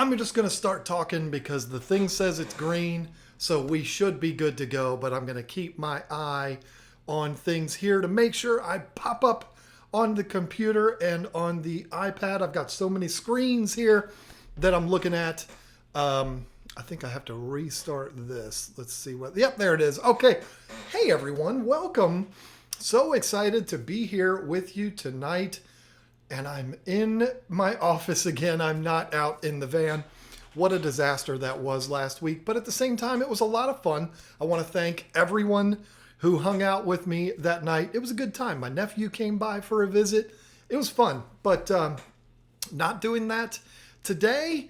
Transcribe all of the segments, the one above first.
I'm just going to start talking because the thing says it's green, so we should be good to go. But I'm going to keep my eye on things here to make sure I pop up on the computer and on the iPad. I've got so many screens here that I'm looking at. I think I have to restart this. Let's see what... Yep, there it is. Okay. Hey, everyone. Welcome. So excited to be here with you tonight. And I'm in my office again. I'm not out in the van. What a disaster that was last week. But at the same time, it was a lot of fun. I want to thank everyone who hung out with me that night. It was a good time. My nephew came by for a visit. It was fun. But not doing that today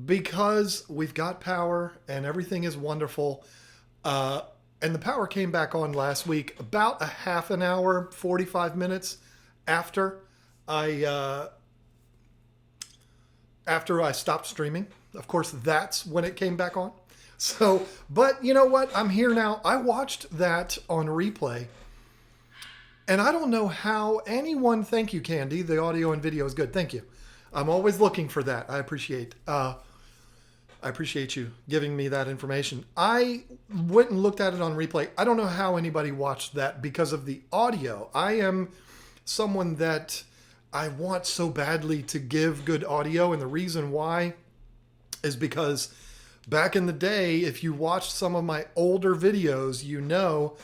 because we've got power and everything is wonderful. And the power came back on last week about a half an hour, 45 minutes after I stopped streaming. Of course, that's when it came back on. So, but you know what? I'm here now. I watched that on replay. And I don't know how anyone... Thank you, Candy. The audio and video is good. Thank you. I'm always looking for that. I appreciate you giving me that information. I went and looked at it on replay. I don't know how anybody watched that because of the audio. I am someone that I want so badly to give good audio. And the reason why is because back in the day, if you watched some of my older videos, you know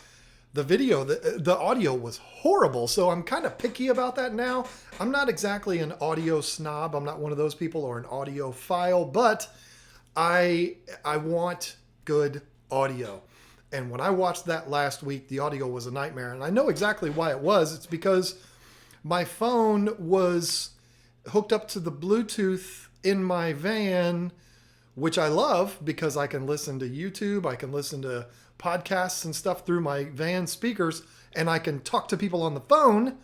the audio was horrible. So I'm kind of picky about that now. I'm not exactly an audio snob. I'm not one of those people or an audiophile, but I want good audio. And when I watched that last week, the audio was a nightmare. And I know exactly why it was. It's because my phone was hooked up to the Bluetooth in my van, which I love because I can listen to YouTube, I can listen to podcasts and stuff through my van speakers, and I can talk to people on the phone,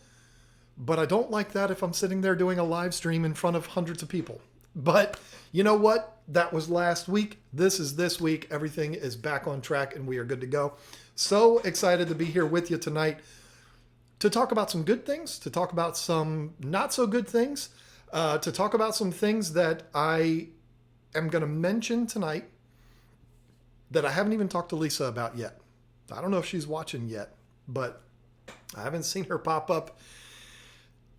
but I don't like that if I'm sitting there doing a live stream in front of hundreds of people. But you know what? That was last week. This is this week. Everything is back on track and we are good to go. So excited to be here with you tonight to talk about some good things, to talk about some not so good things, to talk about some things that I am going to mention tonight that I haven't even talked to Lisa about yet. I don't know if she's watching yet, but I haven't seen her pop up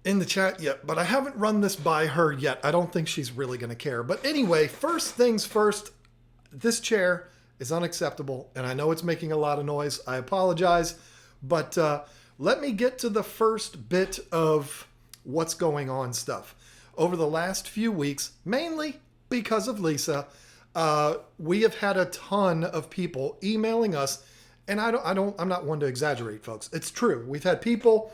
in the chat yet, but I haven't run this by her yet. I don't think she's really going to care. But anyway, first things first, this chair is unacceptable, and I know it's making a lot of noise. I apologize, but let me get to the first bit of what's going on stuff. Over the last few weeks, mainly because of Lisa, we have had a ton of people emailing us, and I'm not one to exaggerate, folks. It's true. We've had people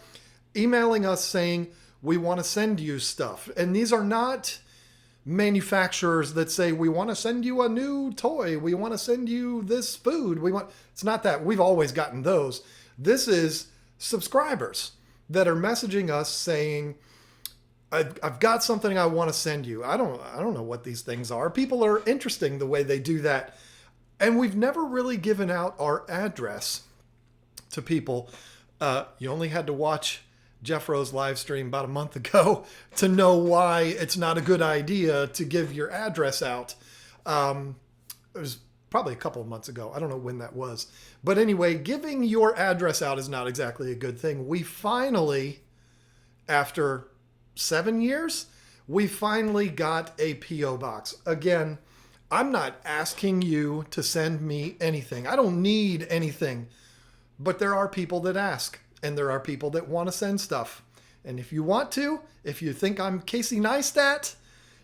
emailing us saying, we want to send you stuff. And these are not manufacturers that say, we want to send you a new toy. We want to send you this food. It's not that. We've always gotten those. This is subscribers that are messaging us saying, I've got something I want to send you. I don't know what these things are. People are interesting the way they do that. And we've never really given out our address to people. You only had to watch Jeff Rowe's live stream about a month ago to know why it's not a good idea to give your address out. It was probably a couple of months ago. I don't know when that was. But anyway, giving your address out is not exactly a good thing. We finally, after 7 years, we finally got a P.O. box. Again, I'm not asking you to send me anything. I don't need anything. But there are people that ask, and there are people that want to send stuff. And if you want to, if you think I'm Casey Neistat,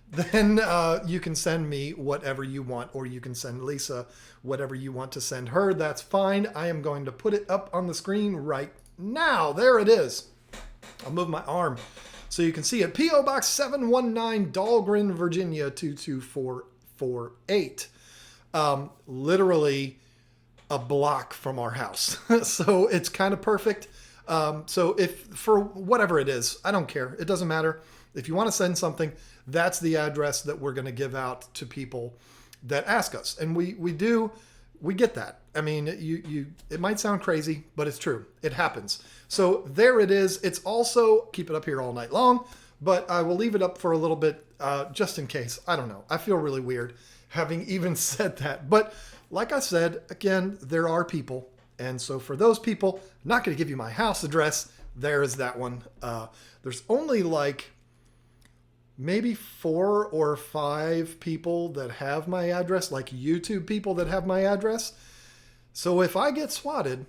then you can send me whatever you want, or you can send Lisa whatever you want to send her. That's fine. I am going to put it up on the screen right now. There it is. I'll move my arm so you can see it. P.O. Box 719, Dahlgren, Virginia 22448. Literally a block from our house. So it's kind of perfect. So if for whatever it is, I don't care. It doesn't matter. If you want to send something, that's the address that we're going to give out to people that ask us. And we get that. I mean, it might sound crazy, but it's true. It happens. So there it is. It's also, keep it up here all night long, but I will leave it up for a little bit just in case. I don't know. I feel really weird having even said that. But like I said, again, there are people. And so for those people, I'm not going to give you my house address. There is that one. There's only like maybe 4 or 5 people that have my address, like YouTube people that have my address. So if I get swatted,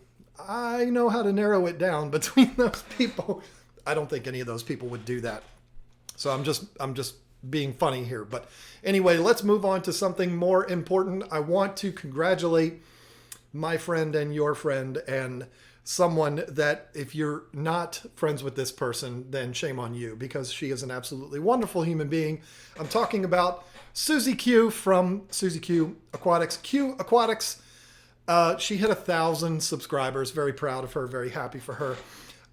I know how to narrow it down between those people. I don't think any of those people would do that. So I'm just being funny here. But anyway, let's move on to something more important. I want to congratulate my friend and your friend and someone that if you're not friends with this person, then shame on you, because she is an absolutely wonderful human being. I'm talking about Susie Q from Susie Q Aquatics. Q Aquatics. She hit 1,000 subscribers. Very proud of her. Very happy for her.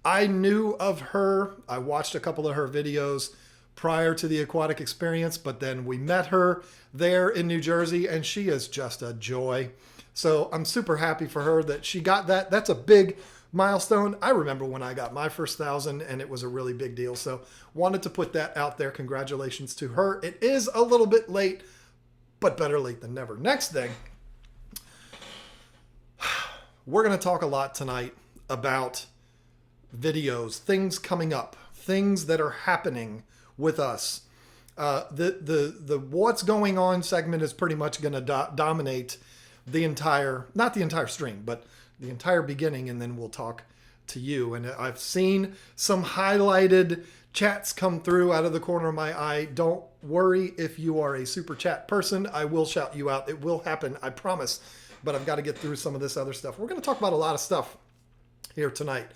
I knew of her. I watched a couple of her videos prior to the aquatic experience, but then we met her there in New Jersey, and she is just a joy. So I'm super happy for her that she got that. That's a big milestone. I remember when I got my first 1,000, and it was a really big deal. So wanted to put that out there. Congratulations to her. It is a little bit late, but better late than never. Next thing, we're going to talk a lot tonight about videos, things coming up, things that are happening with us. The what's going on segment is pretty much going to dominate the entire, not the entire stream, but the entire beginning, and then we'll talk to you. And I've seen some highlighted chats come through out of the corner of my eye. Don't worry if you are a super chat person. I will shout you out. It will happen, I promise. But I've got to get through some of this other stuff. We're going to talk about a lot of stuff here tonight.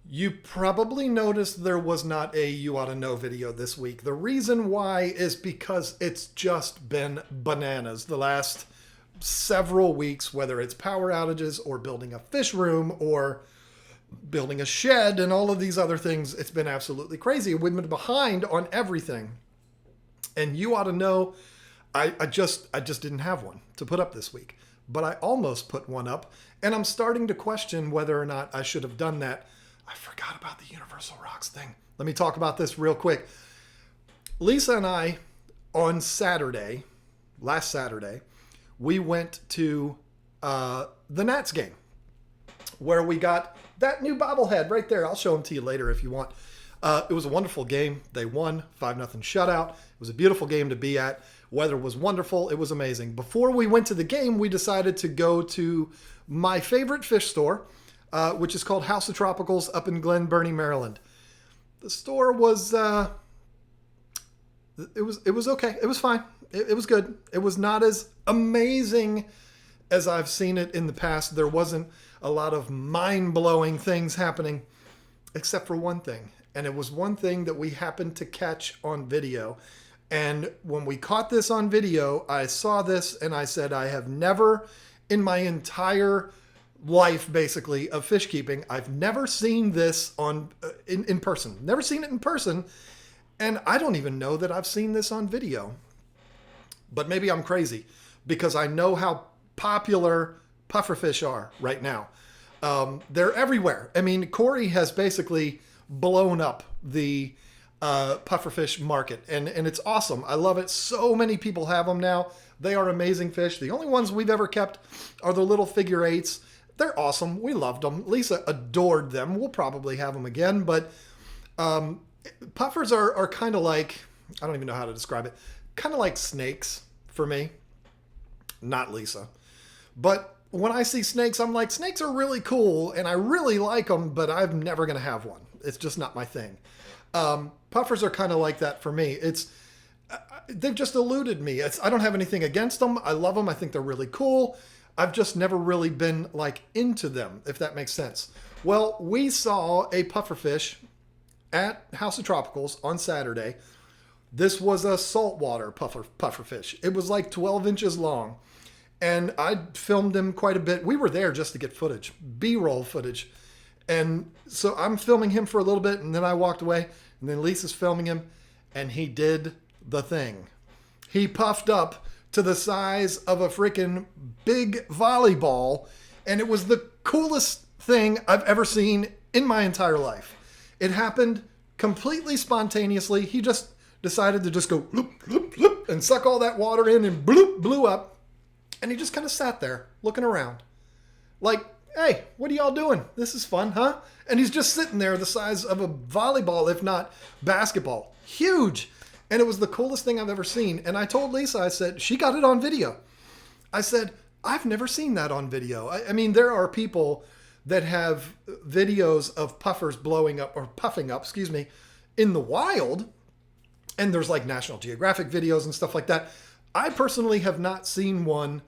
You probably noticed there was not a You Oughta Know video this week. The reason why is because it's just been bananas the last several weeks, whether it's power outages or building a fish room or building a shed and all of these other things. It's been absolutely crazy. We've been behind on everything. And You Oughta Know, I just didn't have one to put up this week. But I almost put one up, and I'm starting to question whether or not I should have done that. I forgot about the Universal Rocks thing. Let me talk about this real quick. Lisa and I, on Saturday, last Saturday, we went to the Nats game where we got that new bobblehead right there. I'll show them to you later if you want. It was a wonderful game. They won 5-0 shutout. It was a beautiful game to be at. Weather was wonderful. It was amazing. Before we went to the game, we decided to go to my favorite fish store, which is called House of Tropicals up in Glen Burnie, Maryland. The store was, it was okay. It was fine. It was good. It was not as amazing as I've seen it in the past. There wasn't a lot of mind-blowing things happening, except for one thing. And it was one thing that we happened to catch on video. And when we caught this on video, I saw this and I said, I have never in my entire life, basically, of fish keeping, I've never seen this on in person. Never seen it in person. And I don't even know that I've seen this on video. But maybe I'm crazy because I know how popular pufferfish are right now. They're everywhere. I mean, Corey has basically blown up the pufferfish market, and it's awesome. I love it. So many people have them now. They are amazing fish. The only ones we've ever kept are the little figure eights. They're awesome. We loved them. Lisa adored them. We'll probably have them again, but puffers are kind of like, I don't even know how to describe it, kind of like snakes for me. Not Lisa. But when I see snakes, I'm like, snakes are really cool, and I really like them, but I'm never going to have one. It's just not my thing. Puffers are kind of like that for me. They've just eluded me. I don't have anything against them. I love them. I think they're really cool. I've just never really been like into them, if that makes sense. Well, we saw a pufferfish at House of Tropicals on Saturday. This was a saltwater pufferfish. It was like 12 inches long. And I filmed him quite a bit. We were there just to get footage, B-roll footage. And so I'm filming him for a little bit, and then I walked away, and then Lisa's filming him, and he did the thing. He puffed up to the size of a freaking big volleyball, and it was the coolest thing I've ever seen in my entire life. It happened completely spontaneously, he just decided to just go bloop, bloop, bloop, and suck all that water in and bloop, blew up. And he just kind of sat there looking around like, hey, what are y'all doing? This is fun, huh? And he's just sitting there the size of a volleyball, if not basketball. Huge. And it was the coolest thing I've ever seen. And I told Lisa, I said, she got it on video. I said, I've never seen that on video. I mean, there are people that have videos of puffers blowing up or puffing up, in the wild. And there's like National Geographic videos and stuff like that. I personally have not seen one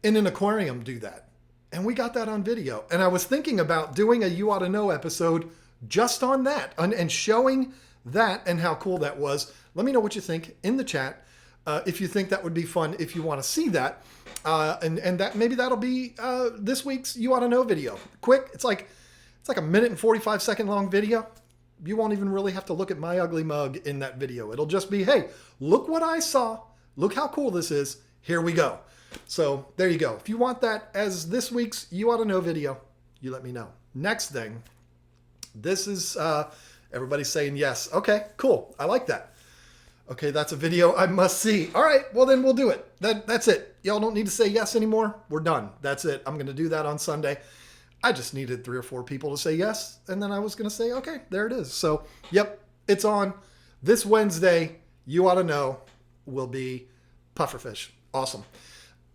in an aquarium do that. And we got that on video. And I was thinking about doing a You Ought to Know episode just on that and showing that and how cool that was. Let me know what you think in the chat. If you think that would be fun, if you want to see that. And that maybe that'll be this week's You Ought to Know video. Quick, it's like a minute and 45 second long video. You won't even really have to look at my ugly mug in that video. It'll just be, hey, look what I saw. Look how cool this is. Here we go. So there you go. If you want that as this week's You Ought to Know video, you let me know. Next thing, this is everybody's saying yes. Okay, cool. I like that. Okay, that's a video I must see. All right, well then we'll do it. That's it. Y'all don't need to say yes anymore. We're done. That's it. I'm going to do that on Sunday. I just needed 3 or 4 people to say yes, and then I was going to say, okay, there it is. So, yep, it's on. This Wednesday, You Ought to Know will be pufferfish. Awesome.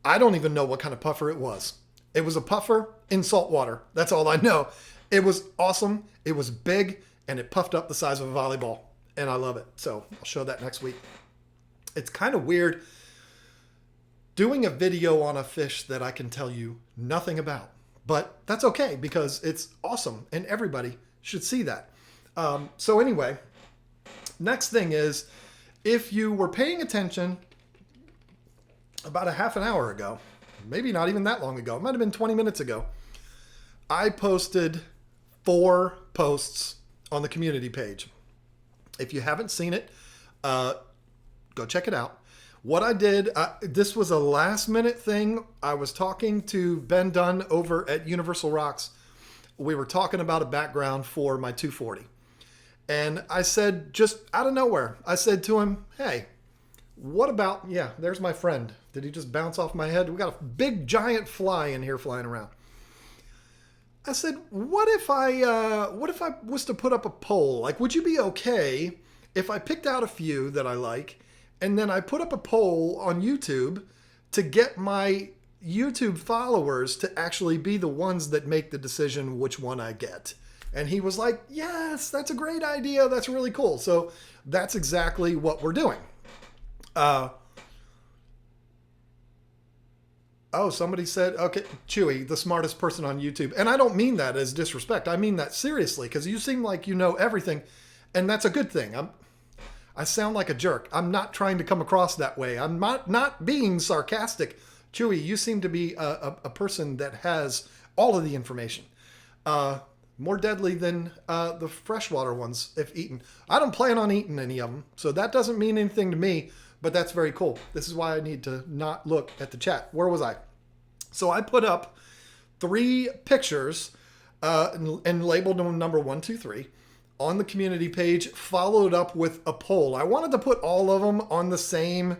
I don't even know what kind of puffer it was. It was a puffer in salt water. That's all I know. It was awesome. It was big, and it puffed up the size of a volleyball. And I love it. So I'll show that next week. It's kind of weird doing a video on a fish that I can tell you nothing about. But that's okay because it's awesome and everybody should see that. So anyway, next thing is, if you were paying attention about a half an hour ago, maybe not even that long ago, it might have been 20 minutes ago, I posted 4 posts on the community page. If you haven't seen it, go check it out. What I did, this was a last minute thing. I was talking to Ben Dunn over at Universal Rocks. We were talking about a background for my 240. And I said, just out of nowhere, I said to him, hey, what about, yeah, there's my friend. Did he just bounce off my head? We got a big giant fly in here flying around. I said, what if I was to put up a poll? Like, would you be okay if I picked out a few that I like, and then I put up a poll on YouTube to get my YouTube followers to actually be the ones that make the decision which one I get? And he was like, yes, that's a great idea. That's really cool. So that's exactly what we're doing. Oh, somebody said, okay, Chewy, the smartest person on YouTube. And I don't mean that as disrespect. I mean that seriously, because you seem like you know everything. And that's a good thing. I sound like a jerk. I'm not trying to come across that way. I'm not being sarcastic. Chewy, you seem to be a person that has all of the information. More deadly than the freshwater ones if eaten. I don't plan on eating any of them, so that doesn't mean anything to me. But that's very cool. This is why I need to not look at the chat. Where was I? So I put up 3 pictures and labeled them number 1, 2, 3 on the community page, followed up with a poll. I wanted to put all of them on the same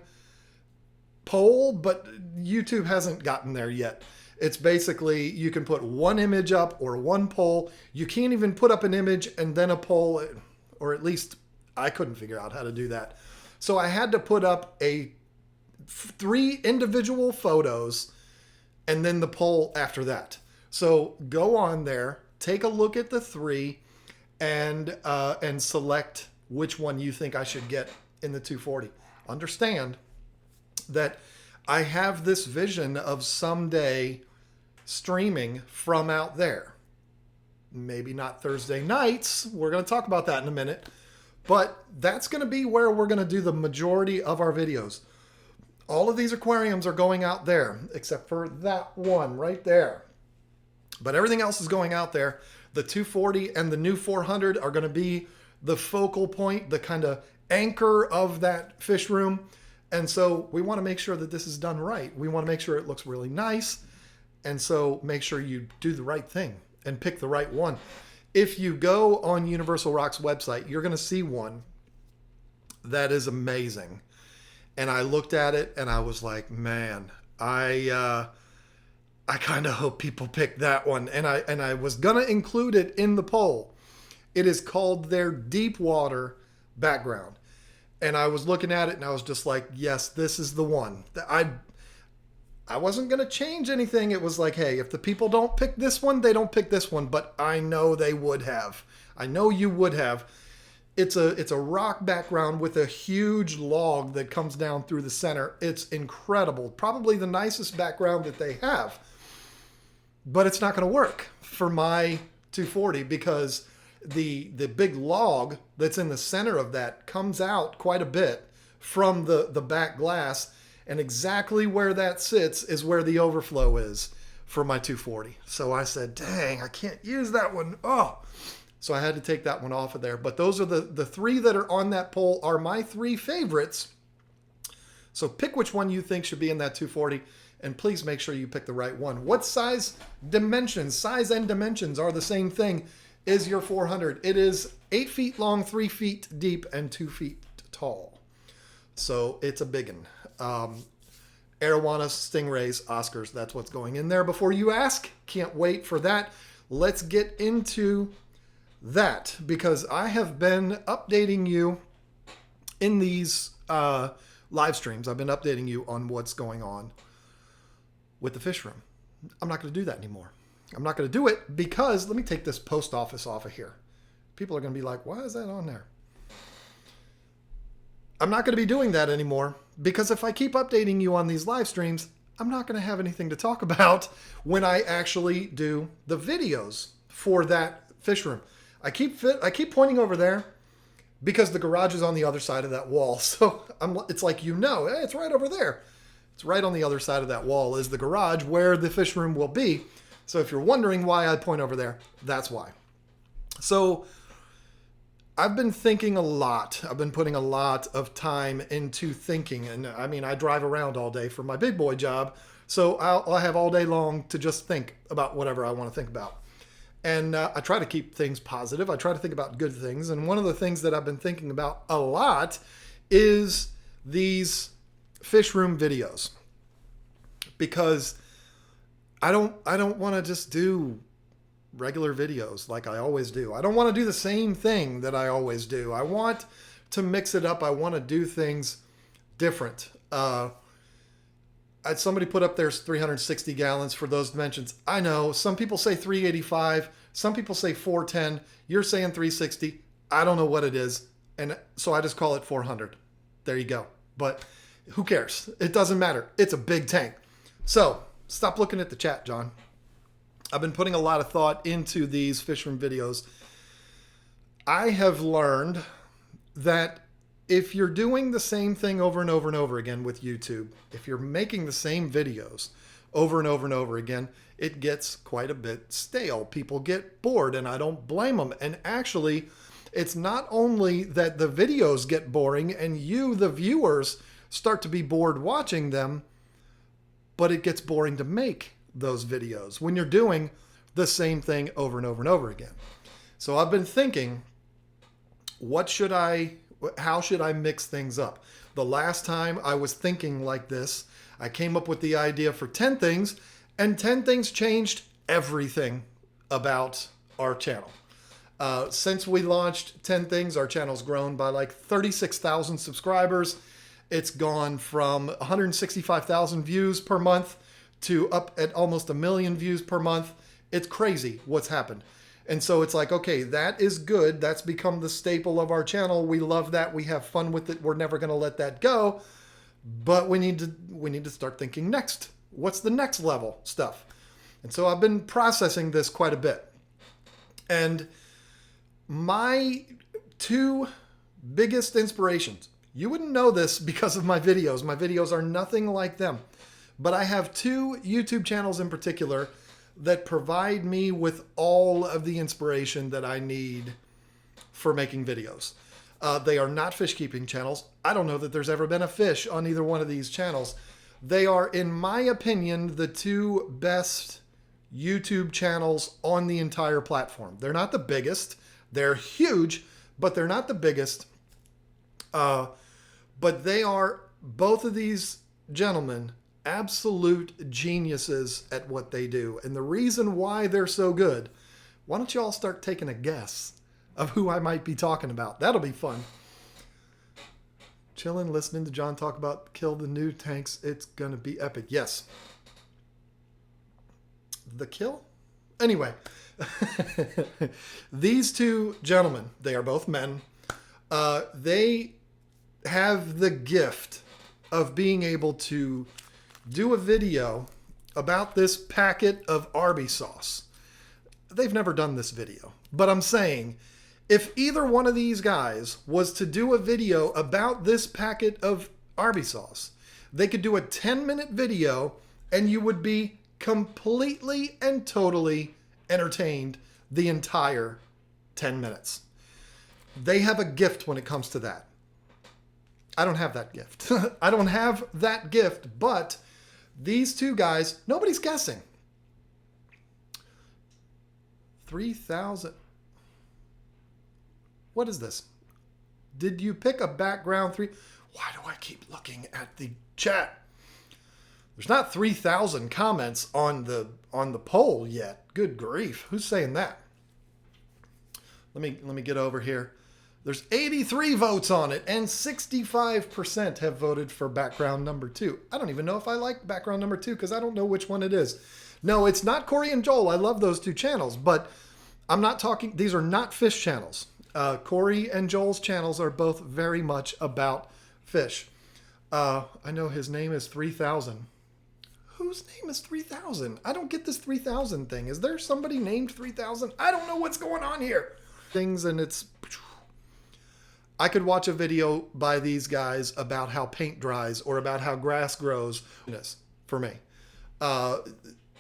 poll, but YouTube hasn't gotten there yet. It's basically, you can put 1 image up or 1 poll. You can't even put up an image and then a poll, or at least I couldn't figure out how to do that. So I had to put up 3 individual photos and then the poll after that. So go on there, take a look at the 3 and select which one you think I should get in the 240. Understand that I have this vision of someday streaming from out there. Maybe not Thursday nights. We're going to talk about that in a minute. But that's going to be where we're going to do the majority of our videos. All of these aquariums are going out there, except for that one right there. But everything else is going out there. The 240 and the new 400 are going to be the focal point, the kind of anchor of that fish room. And so we want to make sure that this is done right. We want to make sure it looks really nice. And so make sure you do the right thing and pick the right one. If you go on Universal Rock's website, you're going to see one that is amazing. And I looked at it and I was like, man, I kind of hope people pick that one. And I was going to include it in the poll. It is called their deep water background. And I was looking at it and I was just like, yes, this is the one. I wasn't going to change anything. It was like, hey, if the people don't pick this one, they don't pick this one. But I know they would have. I know you would have. It's a rock background with a huge log that comes down through the center. It's incredible. Probably the nicest background that they have. But it's not going to work for my 240 because the big log that's in the center of that comes out quite a bit from the back glass. And exactly where that sits is where the overflow is for my 240. So I said, dang, I can't use that one. Oh, so I had to take that one off of there. But those are the three that are on that poll are my three favorites. So pick which one you think should be in that 240. And please make sure you pick the right one. What size and dimensions are the same thing as your 400? It is 8 feet long, 3 feet deep, and 2 feet tall. So it's a biggin. Arowanas, Stingrays, Oscars, that's what's going in there. Before you ask, can't wait for that. Let's get into that because I have been updating you in these live streams. I've been updating you on what's going on with the fish room. I'm not going to do that anymore. I'm not going to do it because let me take this post office off of here. People are going to be like, why is that on there? I'm not going to be doing that anymore because if I keep updating you on these live streams, I'm not going to have anything to talk about when I actually do the videos for that fish room. I keep pointing over there because the garage is on the other side of that wall. So it's like, hey, it's right over there. It's right on the other side of that wall is the garage where the fish room will be. So if you're wondering why I point over there, that's why. So I've been thinking a lot. I've been putting a lot of time into thinking. And I mean, I drive around all day for my big boy job. So I'll have all day long to just think about whatever I want to think about. And I try to keep things positive. I try to think about good things. And one of the things that I've been thinking about a lot is these fish room videos. Because I don't want to just do regular videos like I always do. I don't want to do the same thing that I always do. I want to mix it up. I want to do things different. Somebody put up there's 360 gallons for those dimensions. I know some people say 385. Some people say 410. You're saying 360. I don't know what it is. And so I just call it 400. There you go. But who cares? It doesn't matter. It's a big tank. So stop looking at the chat, John. I've been putting a lot of thought into these fish room videos. I have learned that if you're doing the same thing over and over and over again with YouTube, if you're making the same videos over and over and over again, it gets quite a bit stale. People get bored, and I don't blame them. And actually, it's not only that the videos get boring and you, the viewers, start to be bored watching them, but it gets boring to make those videos when you're doing the same thing over and over and over again. So I've been thinking, how should I mix things up? The last time I was thinking like this, I came up with the idea for 10 things, and 10 things changed everything about our channel. Since we launched 10 things, our channel's grown by like 36,000 subscribers. It's gone from 165,000 views per month to up at almost 1 million views per month. It's crazy what's happened. And so it's like, okay, that is good. That's become the staple of our channel. We love that. We have fun with it. We're never going to let that go. But we need to start thinking next. What's the next level stuff? And so I've been processing this quite a bit. And my two biggest inspirations, you wouldn't know this because of my videos. My videos are nothing like them. But I have two YouTube channels in particular that provide me with all of the inspiration that I need for making videos. They are not fish keeping channels. I don't know that there's ever been a fish on either one of these channels. They are, in my opinion, the two best YouTube channels on the entire platform. They're not the biggest. They're huge, but they're not the biggest. But they are, both of these gentlemen, absolute geniuses at what they do. And the reason why they're so good, why don't you all start taking a guess of who I might be talking about? That'll be fun. Chilling, listening to John talk about kill the new tanks. It's going to be epic. Yes. The kill? Anyway, these two gentlemen, they are both men. They have the gift of being able to do a video about this packet of Arby's sauce. They've never done this video, but I'm saying if either one of these guys was to do a video about this packet of Arby's sauce, they could do a 10-minute video and you would be completely and totally entertained the entire 10 minutes. They have a gift when it comes to that. I don't have that gift. I don't have that gift, but these two guys, nobody's guessing. 3,000. What is this? Did you pick a background three? Why do I keep looking at the chat? There's not 3,000 comments on the poll yet. Good grief. Who's saying that? Let me get over here. There's 83 votes on it, and 65% have voted for background number 2. I don't even know if I like background number 2 because I don't know which one it is. No, it's not Corey and Joel. I love those two channels, but I'm not talking, these are not fish channels. Corey and Joel's channels are both very much about fish. I know his name is 3000. Whose name is 3000? I don't get this 3000 thing. Is there somebody named 3000? I don't know what's going on here. Things, and it's... I could watch a video by these guys about how paint dries or about how grass grows. For me,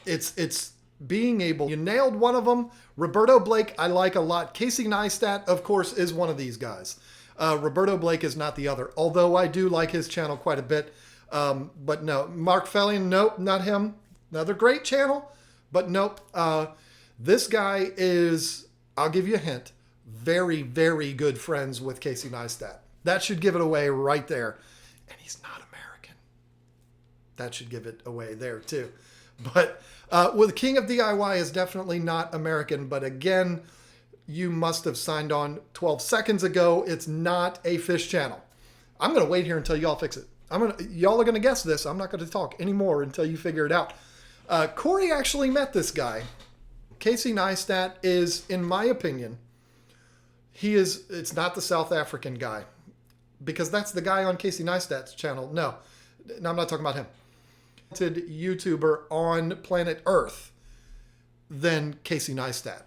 it's being able. You nailed one of them. Roberto Blake, I like a lot. Casey Neistat, of course, is one of these guys. Roberto Blake is not the other, although I do like his channel quite a bit. But no, Mark Fellion, nope, not him. Another great channel, but nope. This guy is, I'll give you a hint, very, very good friends with Casey Neistat. That should give it away right there. And he's not American. That should give it away there too. But the King of DIY is definitely not American. But again, you must have signed on 12 seconds ago. It's not a fish channel. I'm going to wait here until y'all fix it. Y'all are going to guess this. I'm not going to talk anymore until you figure it out. Corey actually met this guy. Casey Neistat is, in my opinion, it's not the South African guy, because that's the guy on Casey Neistat's channel. No, I'm not talking about him. YouTuber on planet Earth than Casey Neistat.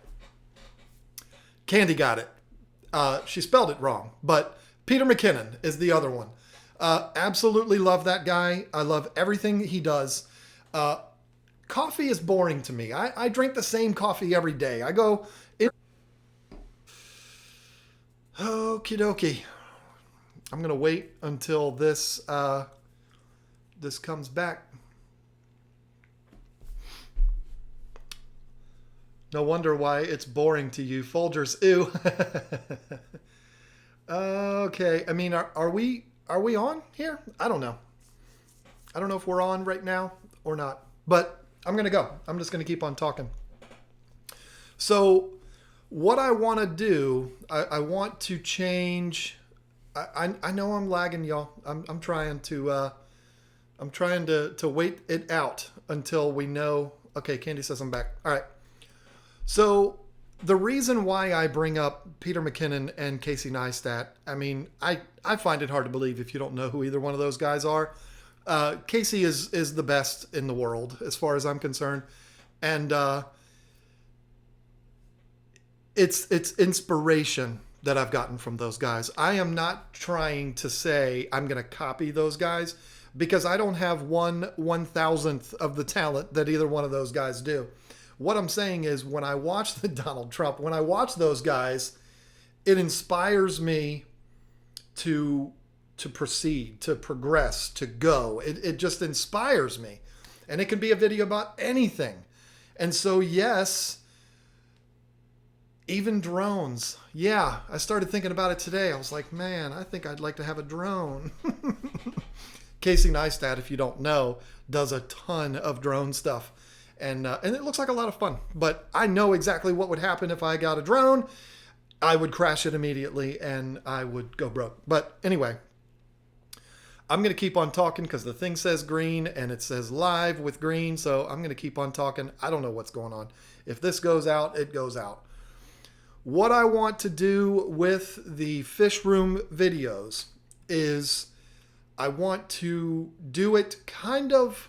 Candy got it. She spelled it wrong, but Peter McKinnon is the other one. Absolutely love that guy. I love everything he does. Coffee is boring to me. I drink the same coffee every day. I go... Okie dokie. I'm going to wait until this comes back. No wonder why it's boring to you. Folgers, ew. Okay. I mean, are we on here? I don't know. I don't know if we're on right now or not. But I'm going to go. I'm just going to keep on talking. So... what I want to do, I want to change. I know I'm lagging, y'all. I'm trying to wait it out until we know. Okay, Candy says I'm back. All right. So the reason why I bring up Peter McKinnon and Casey Neistat, I mean, I find it hard to believe if you don't know who either one of those guys are. Casey is the best in the world as far as I'm concerned, and it's inspiration that I've gotten from those guys. I am not trying to say I'm going to copy those guys, because I don't have 1/1000th of the talent that either one of those guys do. What I'm saying is, when I watch Donald Trump, when I watch those guys, it inspires me to proceed, to progress, to go. It just inspires me. And it can be a video about anything. And so, yes, even drones. Yeah, I started thinking about it today. I was like, man, I think I'd like to have a drone. Casey Neistat, if you don't know, does a ton of drone stuff. And it looks like a lot of fun. But I know exactly what would happen if I got a drone. I would crash it immediately and I would go broke. But anyway, I'm going to keep on talking because the thing says green and it says live with green. So I'm going to keep on talking. I don't know what's going on. If this goes out, it goes out. What I want to do with the Fishroom videos is I want to do it kind of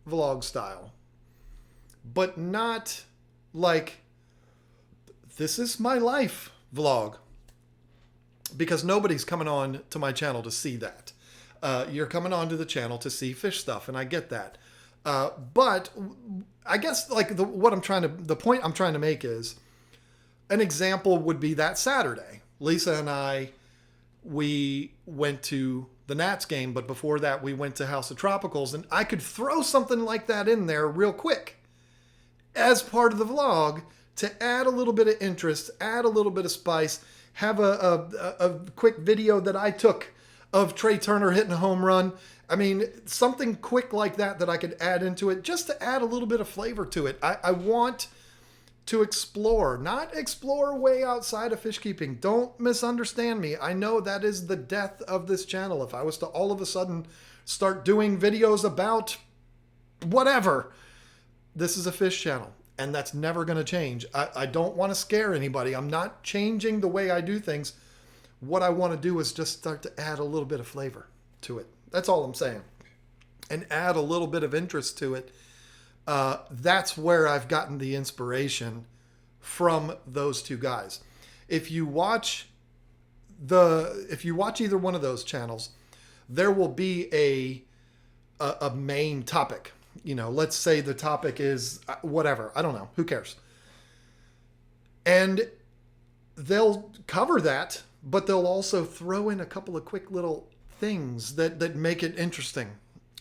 vlog style, but not like this is my life vlog, because nobody's coming on to my channel to see that. You're coming on to the channel to see fish stuff, and I get that. But I guess like the point I'm trying to make is an example would be that Saturday. Lisa and I, we went to the Nats game, but before that we went to House of Tropicals, and I could throw something like that in there real quick as part of the vlog to add a little bit of interest, add a little bit of spice, have a quick video that I took of Trey Turner hitting a home run. I mean, something quick like that I could add into it just to add a little bit of flavor to it. I want to explore, not explore way outside of fish keeping. Don't misunderstand me. I know that is the death of this channel. If I was to all of a sudden start doing videos about whatever, this is a fish channel, and that's never going to change. I don't want to scare anybody. I'm not changing the way I do things. What I want to do is just start to add a little bit of flavor to it. That's all I'm saying. And add a little bit of interest to it. That's where I've gotten the inspiration from those two guys. If you watch either one of those channels, there will be a main topic. You know, let's say the topic is whatever. I don't know. Who cares? And they'll cover that, but they'll also throw in a couple of quick little things that make it interesting.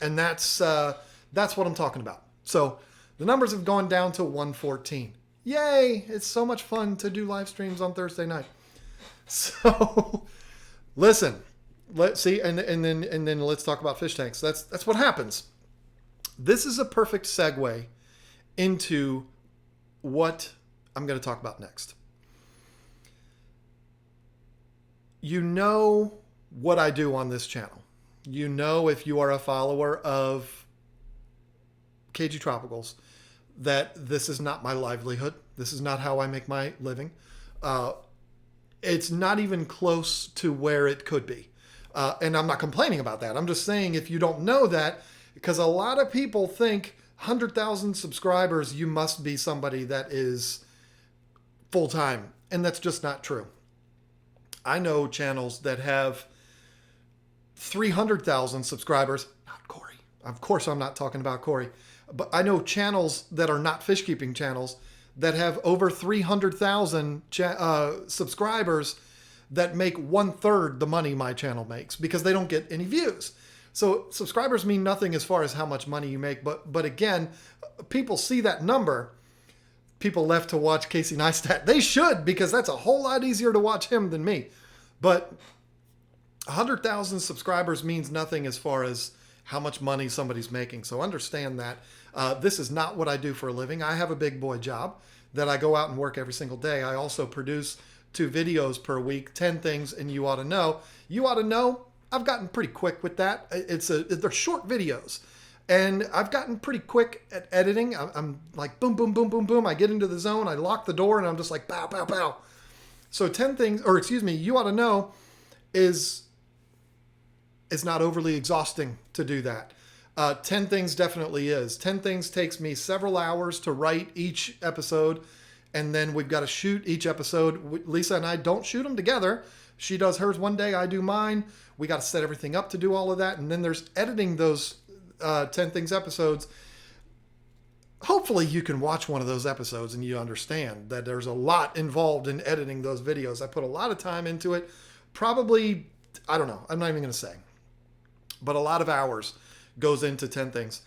And that's what I'm talking about. So the numbers have gone down to 114. Yay! It's so much fun to do live streams on Thursday night. So listen, let's see, and then let's talk about fish tanks. That's what happens. This is a perfect segue into what I'm going to talk about next. You know what I do on this channel. You know, if you are a follower of KG Tropicals, that this is not my livelihood. This is not how I make my living. It's not even close to where it could be. And I'm not complaining about that. I'm just saying, if you don't know that, because a lot of people think 100,000 subscribers, you must be somebody that is full-time. And that's just not true. I know channels that have 300,000 subscribers. Not Corey. Of course, I'm not talking about Corey. But I know channels that are not fish keeping channels that have over 300,000 subscribers that make 1/3 the money my channel makes because they don't get any views. So subscribers mean nothing as far as how much money you make. But again, people see that number. People left to watch Casey Neistat. They should, because that's a whole lot easier to watch him than me. But 100,000 subscribers means nothing as far as how much money somebody's making. So understand that. This is not what I do for a living. I have a big boy job that I go out and work every single day. I also produce 2 videos per week, 10 things, and you ought to know. You ought to know, I've gotten pretty quick with that. They're short videos. And I've gotten pretty quick at editing. I'm like, boom, boom, boom, boom, boom. I get into the zone. I lock the door, and I'm just like, pow, pow, pow. So 10 things, or excuse me, you ought to know is not overly exhausting to do that. 10 things definitely is. 10 things takes me several hours to write each episode, and then we've got to shoot each episode. Lisa and I don't shoot them together. She does hers one day, I do mine. We got to set everything up to do all of that, and then there's editing those 10 things episodes. Hopefully you can watch one of those episodes and you understand that there's a lot involved in editing those videos. I put a lot of time into it. Probably, I don't know. I'm not even going to say. But a lot of hours goes into 10 things.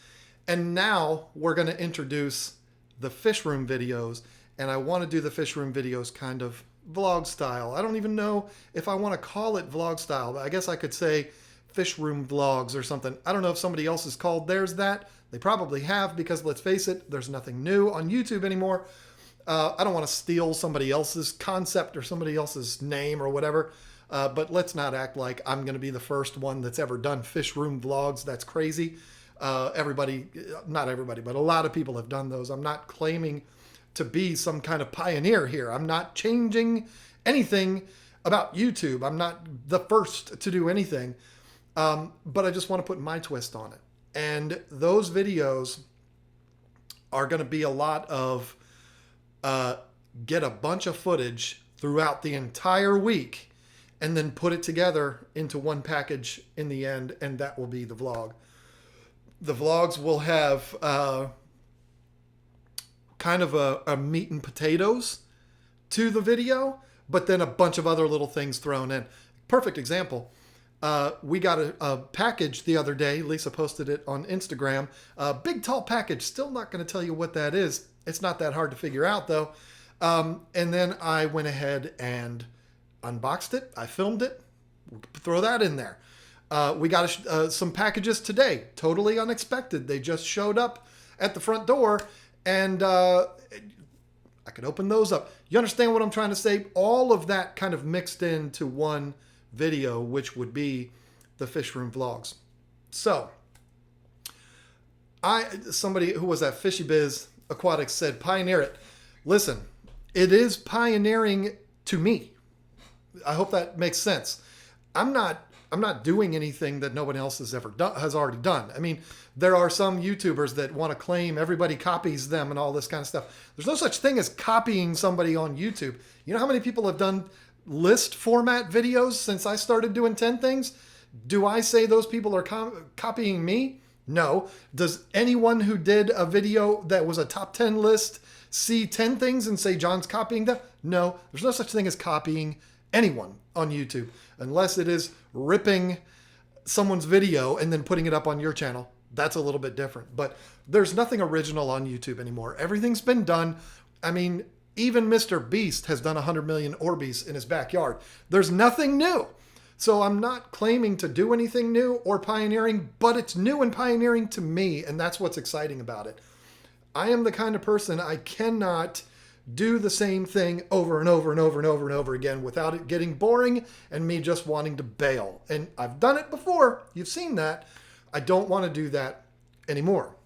And now we're going to introduce the Fishroom videos, and I want to do the Fishroom videos kind of vlog style. I don't even know if I want to call it vlog style, but I guess I could say Fishroom Vlogs or something. I don't know if somebody else has called theirs that. They probably have, because let's face it, there's nothing new on YouTube anymore. I don't want to steal somebody else's concept or somebody else's name or whatever, but let's not act like I'm going to be the first one that's ever done Fishroom Vlogs. That's crazy. Everybody, not everybody, but a lot of people have done those. I'm not claiming to be some kind of pioneer here. I'm not changing anything about YouTube. I'm not the first to do anything, but I just want to put my twist on it. And those videos are going to be a lot of get a bunch of footage throughout the entire week and then put it together into one package in the end, and that will be the vlog. The vlogs will have kind of a meat and potatoes to the video, but then a bunch of other little things thrown in. Perfect example. We got a package the other day. Lisa posted it on Instagram. Big, tall package. Still not going to tell you what that is. It's not that hard to figure out, though. And then I went ahead and unboxed it. I filmed it. We'll throw that in there. We got some packages today. Totally unexpected. They just showed up at the front door, and I could open those up. You understand what I'm trying to say? All of that kind of mixed into one video, which would be the Fishroom Vlogs. So, somebody who was at Fishy Biz Aquatics said, pioneer it. Listen, it is pioneering to me. I hope that makes sense. I'm not doing anything that nobody else has already done. I mean, there are some YouTubers that want to claim everybody copies them and all this kind of stuff. There's no such thing as copying somebody on YouTube. You know how many people have done list format videos since I started doing 10 things? Do I say those people are copying me? No. Does anyone who did a video that was a top 10 list see 10 things and say John's copying them? No. There's no such thing as copying anyone on YouTube, unless it is ripping someone's video and then putting it up on your channel. That's a little bit different. But there's nothing original on YouTube anymore. Everything's been done. I mean, even Mr. Beast has done 100 million Orbeez in his backyard. There's nothing new. So I'm not claiming to do anything new or pioneering, but it's new and pioneering to me, and that's what's exciting about it. I am the kind of person, I cannot do the same thing over and over and over and over and over again without it getting boring and me just wanting to bail. And I've done it before. You've seen that. I don't want to do that anymore.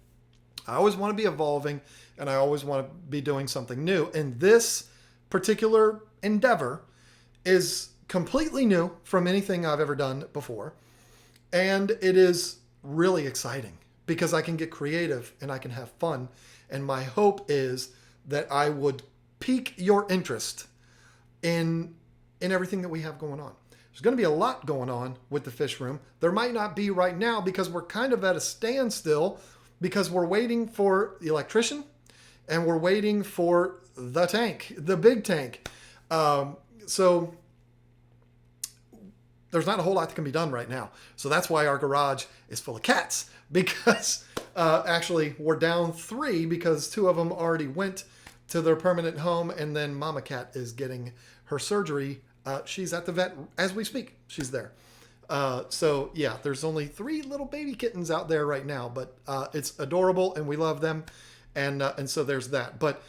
I always want to be evolving, and I always want to be doing something new. And this particular endeavor is completely new from anything I've ever done before. And it is really exciting because I can get creative and I can have fun. And my hope is that I would pique your interest in everything that we have going on. There's going to be a lot going on with the fish room. There might not be right now because we're kind of at a standstill because we're waiting for the electrician and we're waiting for the tank, the big tank. So there's not a whole lot that can be done right now. So that's why our garage is full of cats, because actually we're down 3 because 2 of them already went to their permanent home, and then Mama Cat is getting her surgery. She's at the vet as we speak. She's there. So yeah, there's only 3 little baby kittens out there right now, but it's adorable and we love them. And so there's that. But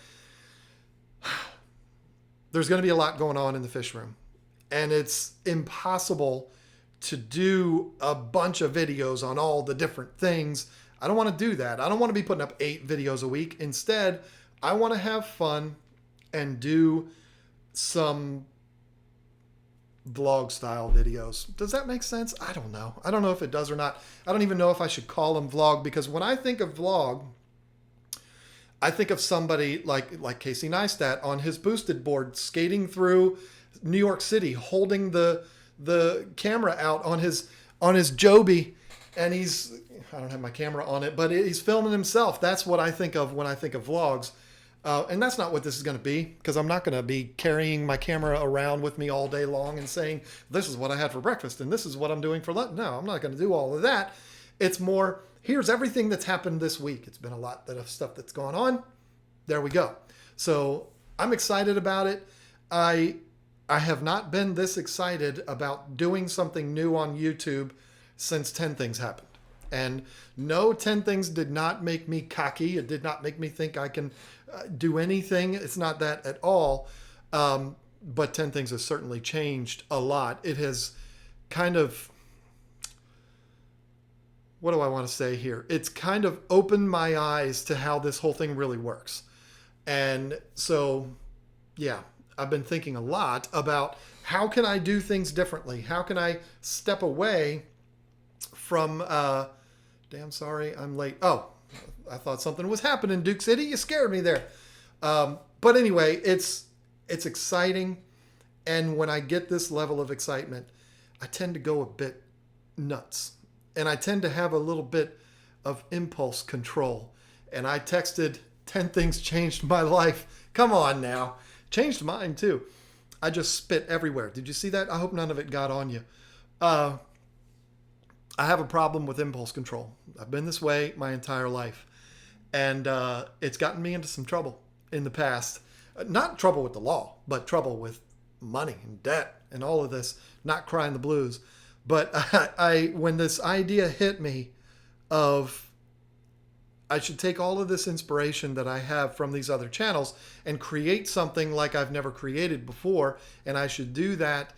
there's going to be a lot going on in the fish room, and it's impossible to do a bunch of videos on all the different things. I don't want to do that. I don't want to be putting up 8 videos a week. Instead, I want to have fun and do some vlog style videos. Does that make sense? I don't know. I don't know if it does or not. I don't even know if I should call them vlog, because when I think of vlog, I think of somebody like Casey Neistat on his boosted board skating through New York City, holding the camera out on his Joby, and I don't have my camera on it, but he's filming himself. That's what I think of when I think of vlogs. And that's not what this is going to be, because I'm not going to be carrying my camera around with me all day long and saying, this is what I had for breakfast and this is what I'm doing for lunch. No, I'm not going to do all of that. It's more, here's everything that's happened this week. It's been a lot of stuff that's gone on. there we go. So I'm excited about it. I have not been this excited about doing something new on YouTube since 10 Things happened. And no, 10 Things did not make me cocky. It did not make me think I can do anything. It's not that at all. But 10 Things has certainly changed a lot. It has kind of, what do I want to say here? It's kind of opened my eyes to how this whole thing really works. And so, yeah, I've been thinking a lot about how can I do things differently? How can I step away from, damn sorry, I'm late. Oh, I thought something was happening, Duke City. You scared me there. But anyway, it's exciting. And when I get this level of excitement, I tend to go a bit nuts. And I tend to have a little bit of impulse control. And I texted 10 Things changed my life. Come on now. Changed mine too. I just spit everywhere. Did you see that? I hope none of it got on you. I have a problem with impulse control. I've been this way my entire life. And it's gotten me into some trouble in the past. Not trouble with the law, but trouble with money and debt and all of this. Not crying the blues. But when this idea hit me of I should take all of this inspiration that I have from these other channels and create something like I've never created before. And I should do that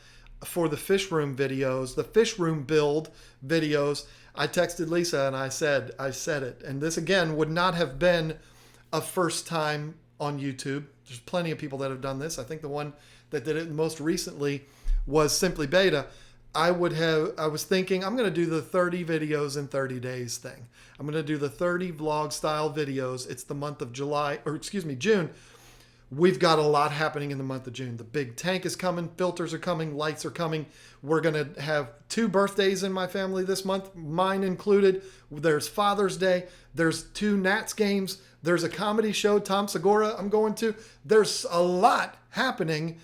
for the Fishroom videos, the Fishroom build videos. I texted Lisa and I said it. And this again would not have been a first time on YouTube. There's plenty of people that have done this. I think the one that did it most recently was Simply Beta. I was thinking I'm going to do the 30 videos in 30 days thing. I'm going to do the 30 vlog style videos. It's the month of June. We've got a lot happening in the month of June. The big tank is coming. Filters are coming. Lights are coming. We're going to have 2 birthdays in my family this month, mine included. There's Father's Day. There's 2 Nats games. There's a comedy show, Tom Segura, I'm going to. There's a lot happening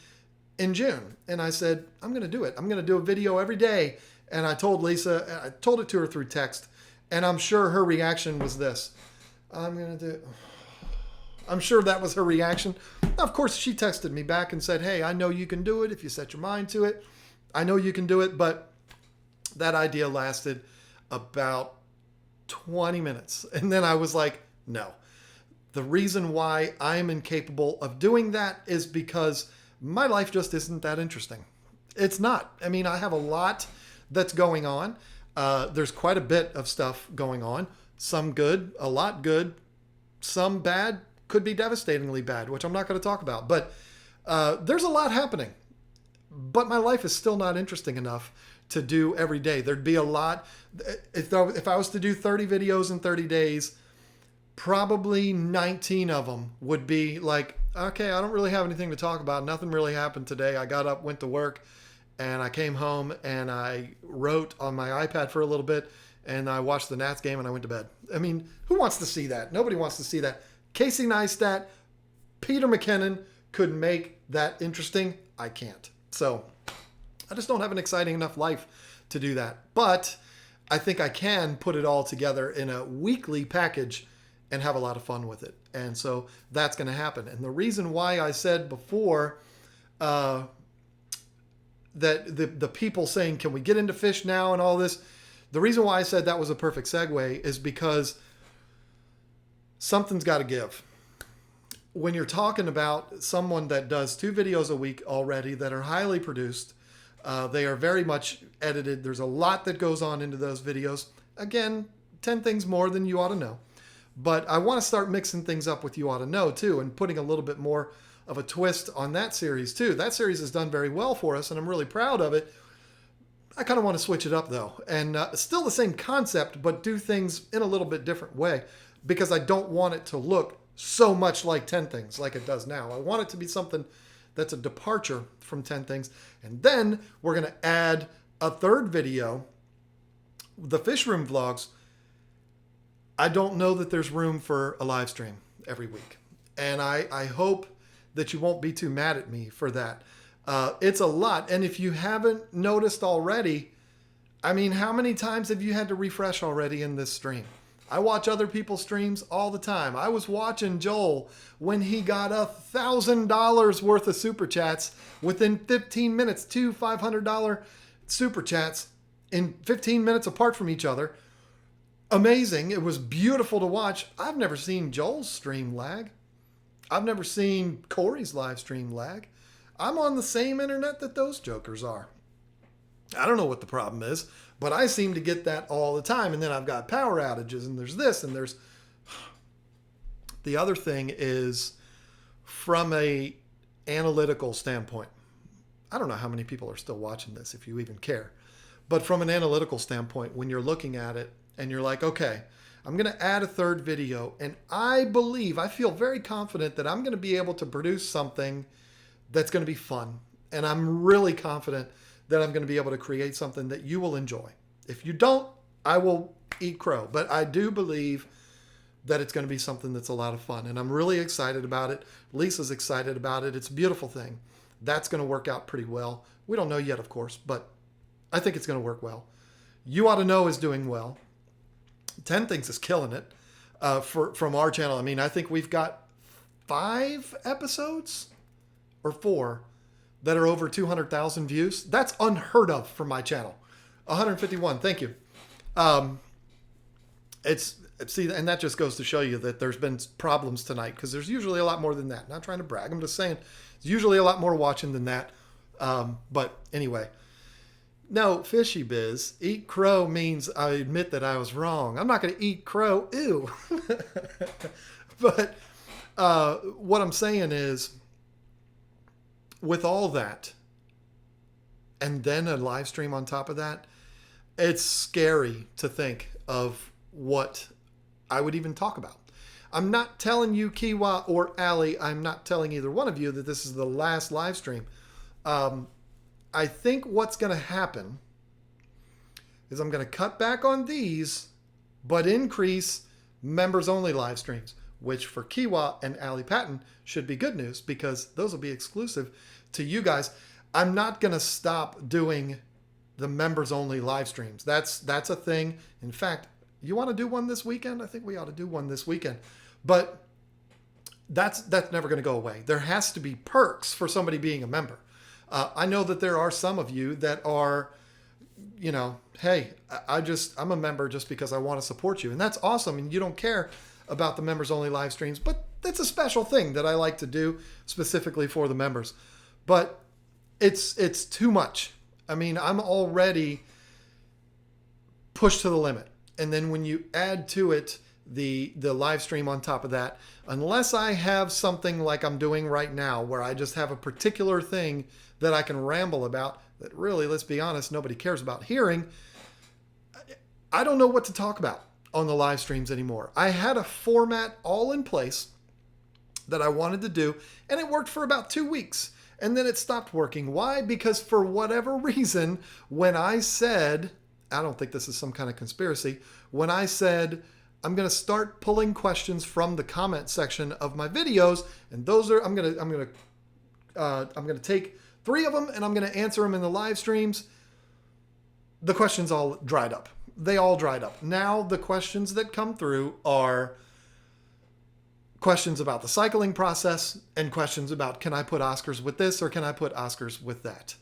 in June. And I said, I'm going to do it. I'm going to do a video every day. And I told Lisa, I told it to her through text. And I'm sure her reaction was this. I'm sure that was her reaction. Of course, she texted me back and said, hey, I know you can do it if you set your mind to it. I know you can do it. But that idea lasted about 20 minutes. And then I was like, no. The reason why I'm incapable of doing that is because my life just isn't that interesting. It's not. I mean, I have a lot that's going on. There's quite a bit of stuff going on. Some good, a lot good, some bad, could be devastatingly bad, which I'm not going to talk about. But there's a lot happening. But my life is still not interesting enough to do every day. There'd be a lot. If I was to do 30 videos in 30 days, probably 19 of them would be like, okay, I don't really have anything to talk about. Nothing really happened today. I got up, went to work, and I came home and I wrote on my iPad for a little bit, and I watched the Nats game and I went to bed. I mean, who wants to see that? Nobody wants to see that. Casey Neistat, Peter McKinnon could make that interesting. I can't. So I just don't have an exciting enough life to do that. But I think I can put it all together in a weekly package and have a lot of fun with it. And so that's going to happen. And the reason why I said before that the people saying, can we get into fish now and all this, the reason why I said that was a perfect segue is because something's got to give. When you're talking about someone that does 2 videos a week already that are highly produced, they are very much edited. There's a lot that goes on into those videos. Again, 10 things more than you ought to know. But I want to start mixing things up with You Ought to Know too, and putting a little bit more of a twist on that series too. That series has done very well for us, and I'm really proud of it. I kind of want to switch it up though, and still the same concept, but do things in a little bit different way, because I don't want it to look so much like 10 Things like it does now. I want it to be something that's a departure from 10 Things. And then we're going to add a third video, the Fishroom Vlogs. I don't know that there's room for a live stream every week. And I hope that you won't be too mad at me for that. It's a lot. And if you haven't noticed already, I mean, how many times have you had to refresh already in this stream? I watch other people's streams all the time. I was watching Joel when he got $1,000 worth of super chats within 15 minutes, two $500 super chats in 15 minutes apart from each other. Amazing. It was beautiful to watch. I've never seen Joel's stream lag. I've never seen Corey's live stream lag. I'm on the same internet that those jokers are. I don't know what the problem is, but I seem to get that all the time. And then I've got power outages and there's this and there's... The other thing is from a analytical standpoint. I don't know how many people are still watching this, if you even care. But from an analytical standpoint, when you're looking at it and you're like, okay, I'm going to add a third video. And I feel very confident that I'm going to be able to produce something that's going to be fun. And I'm really confident that I'm going to be able to create something that you will enjoy. If you don't, I will eat crow. But I do believe that it's going to be something that's a lot of fun. And I'm really excited about it. Lisa's excited about it. It's a beautiful thing. That's going to work out pretty well. We don't know yet, of course, but I think it's going to work well. You Ought to Know is doing well. 10 Things is killing it from our channel. I mean, I think we've got 5 episodes or 4 that are over 200,000 views. That's unheard of for my channel. 151. Thank you. See, and that just goes to show you that there's been problems tonight because there's usually a lot more than that. Not trying to brag. I'm just saying there's usually a lot more watching than that. But anyway, no, fishy biz. Eat crow means I admit that I was wrong. I'm not going to eat crow. Ew. But what I'm saying is, with all that, and then a live stream on top of that, it's scary to think of what I would even talk about. I'm not telling you, Kiwa or Allie, I'm not telling either one of you that this is the last live stream. I think what's going to happen is I'm going to cut back on these, but increase members-only live streams, which for Kiwa and Allie Patton should be good news because those will be exclusive to you guys. I'm not going to stop doing the members-only live streams. That's a thing. In fact, you want to do one this weekend? I think we ought to do one this weekend. But that's never going to go away. There has to be perks for somebody being a member. I know that there are some of you that are, hey, I'm a member just because I want to support you. And that's awesome. And you don't care about the members only live streams, but it's a special thing that I like to do specifically for the members. But it's too much. I mean, I'm already pushed to the limit. And then when you add to it the live stream on top of that, unless I have something like I'm doing right now where I just have a particular thing that I can ramble about that really, let's be honest, nobody cares about hearing, I don't know what to talk about on the live streams anymore. I had a format all in place that I wanted to do, and it worked for about 2 weeks. And then it stopped working. Why? Because for whatever reason, when I said, I don't think this is some kind of conspiracy, when I said, I'm going to start pulling questions from the comment section of my videos, and those are, I'm going to take 3 of them and I'm going to answer them in the live streams. The questions all dried up. They all dried up. Now the questions that come through are questions about the cycling process and questions about, can I put Oscars with this or can I put Oscars with that?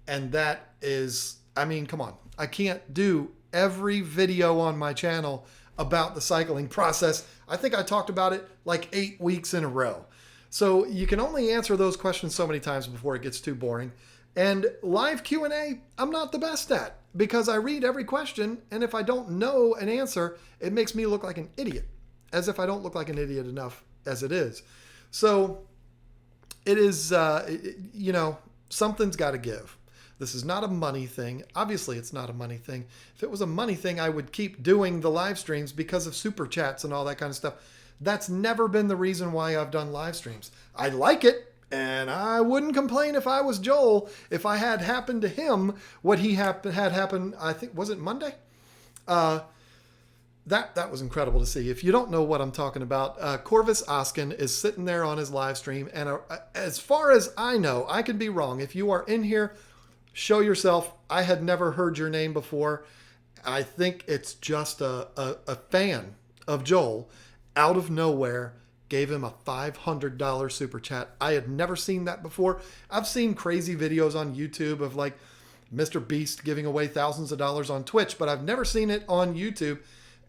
And that is, I mean, come on. I can't do every video on my channel about the cycling process. I think I talked about it like 8 weeks in a row. So you can only answer those questions so many times before it gets too boring. And live Q&A, I'm not the best at because I read every question. And if I don't know an answer, it makes me look like an idiot, as if I don't look like an idiot enough as it is. So it is, something's got to give. This is not a money thing. Obviously, it's not a money thing. If it was a money thing, I would keep doing the live streams because of super chats and all that kind of stuff. That's never been the reason why I've done live streams. I like it, and I wouldn't complain if I was Joel, if I had happened to him what he had happened, I think, was it Monday? That was incredible to see. If you don't know what I'm talking about, Corvus Oskin is sitting there on his live stream, and as far as I know, I could be wrong. If you are in here, show yourself. I had never heard your name before. I think it's just a fan of Joel out of nowhere gave him a $500 super chat. I had never seen that before. I've seen crazy videos on YouTube of like Mr. Beast giving away thousands of dollars on Twitch, but I've never seen it on YouTube.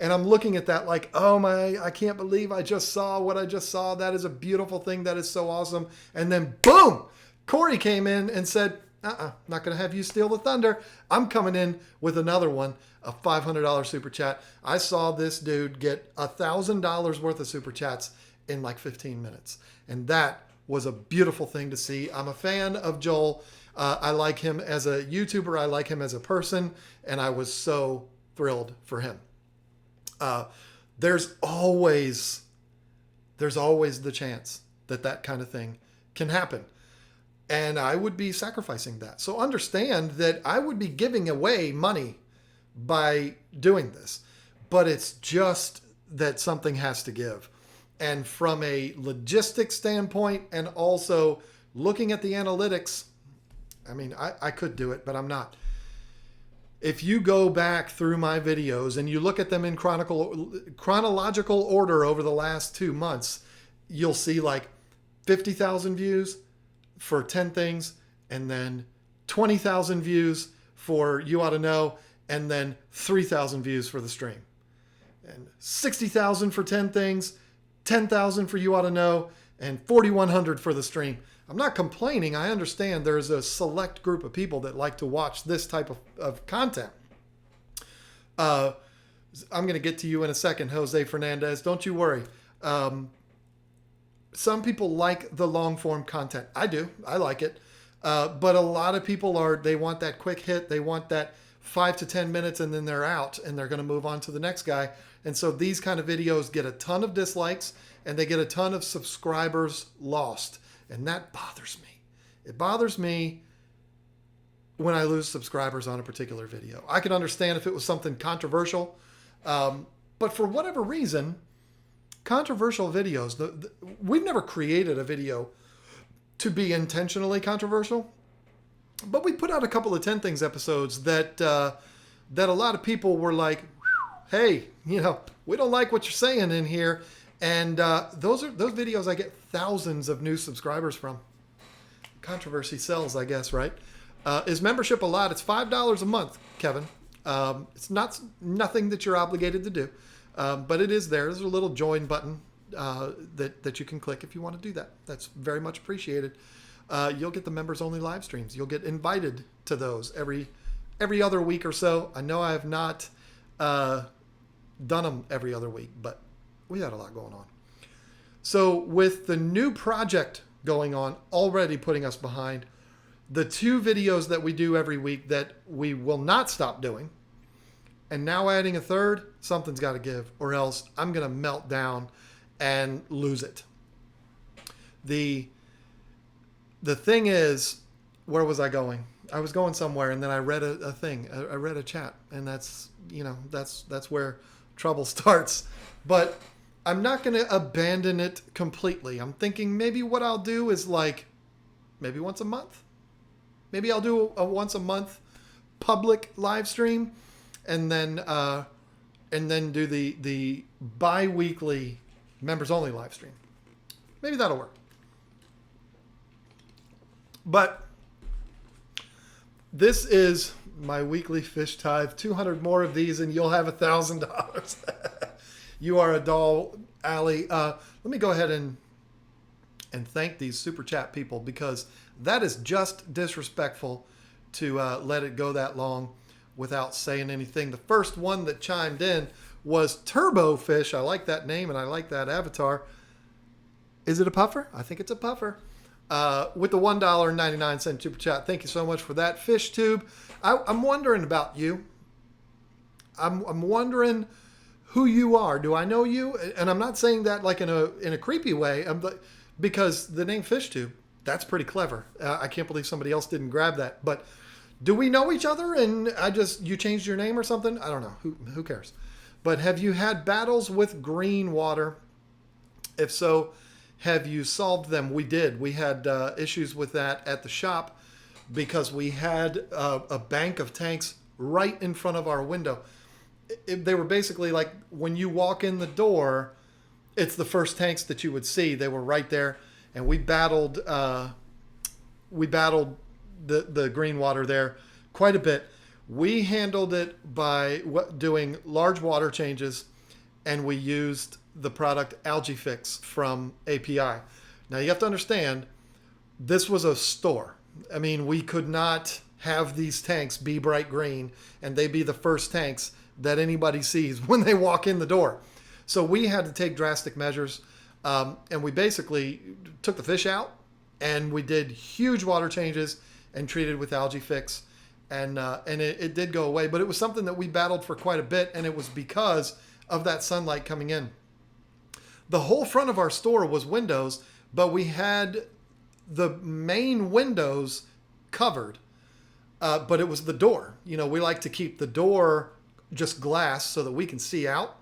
And I'm looking at that like, oh my, I can't believe I just saw what I just saw. That is a beautiful thing. That is so awesome. And then boom, Corey came in and said, not going to have you steal the thunder. I'm coming in with another one, a $500 super chat. I saw this dude get $1,000 worth of super chats in like 15 minutes. And that was a beautiful thing to see. I'm a fan of Joel. I like him as a YouTuber. I like him as a person. And I was so thrilled for him. There's always the chance that kind of thing can happen. And I would be sacrificing that. So understand that I would be giving away money by doing this. But it's just that something has to give. And from a logistics standpoint and also looking at the analytics, I mean, I could do it, but I'm not. If you go back through my videos and you look at them in chronological order over the last 2 months, you'll see like 50,000 views for 10 things, and then 20,000 views for You Ought to Know, and then 3,000 views for the stream. And 60,000 for 10 things, 10,000 for You Ought to Know, and 4,100 for the stream. I'm not complaining. I understand there's a select group of people that like to watch this type of content. I'm going to get to you in a second, Jose Fernandez. Don't you worry. Some people like the long form content. I do. I like it. But a lot of people they want that quick hit. They want that 5 to 10 minutes and then they're out and they're going to move on to the next guy. And so these kind of videos get a ton of dislikes and they get a ton of subscribers lost. And that bothers me. It bothers me when I lose subscribers on a particular video. I can understand if it was something controversial. But for whatever reason, controversial videos, we've never created a video to be intentionally controversial. But we put out a couple of 10 Things episodes that a lot of people were like, hey, we don't like what you're saying in here. And those videos I get thousands of new subscribers from. Controversy sells, I guess, right? Is membership a lot? It's $5 a month, Kevin. It's nothing that you're obligated to do, but it is there. There's a little join button that you can click if you want to do that. That's very much appreciated. You'll get the members only live streams. You'll get invited to those every other week or so. I know I have not done them every other week, but we had a lot going on. So with the new project going on, already putting us behind, the 2 videos that we do every week that we will not stop doing, and now adding a third, something's got to give, or else I'm going to melt down and lose it. The thing is, where was I going? I was going somewhere, and then I read a thing. I read a chat, and that's where trouble starts. But I'm not going to abandon it completely. I'm thinking maybe what I'll do is maybe once a month. Maybe I'll do a once a month public live stream, and then do the bi-weekly members only live stream. Maybe that'll work. But this is my weekly fish tithe. 200 more of these, and you'll have $1,000. You are a doll, Allie. Let me go ahead and thank these super chat people, because that is just disrespectful to let it go that long without saying anything. The first one that chimed in was Turbo Fish. I like that name and I like that avatar. Is it a puffer? I think it's a puffer. With the $1.99 super chat. Thank you so much for that. Fish Tube. I'm wondering about you. I'm wondering who you are. Do I know you? And I'm not saying that like in a creepy way. Because the name Fish Tube, that's pretty clever. I can't believe somebody else didn't grab that. But do we know each other and you changed your name or something? I don't know. Who cares? But have you had battles with green water? If so, have you solved them? We did. We had issues with that at the shop because we had a bank of tanks right in front of our window. they were basically like when you walk in the door, it's the first tanks that you would see. They were right there, and we battled the green water there quite a bit. We handled it by doing large water changes, and we used the product Algae Fix from API. Now you have to understand, this was a store. I mean, we could not have these tanks be bright green and they be the first tanks that anybody sees when they walk in the door. So we had to take drastic measures, and we basically took the fish out, and we did huge water changes and treated with Algae Fix, and it did go away. But it was something that we battled for quite a bit, and it was because of that sunlight coming in. The whole front of our store was windows, but we had the main windows covered, but it was the door. You know, we like to keep the door just glass so that we can see out,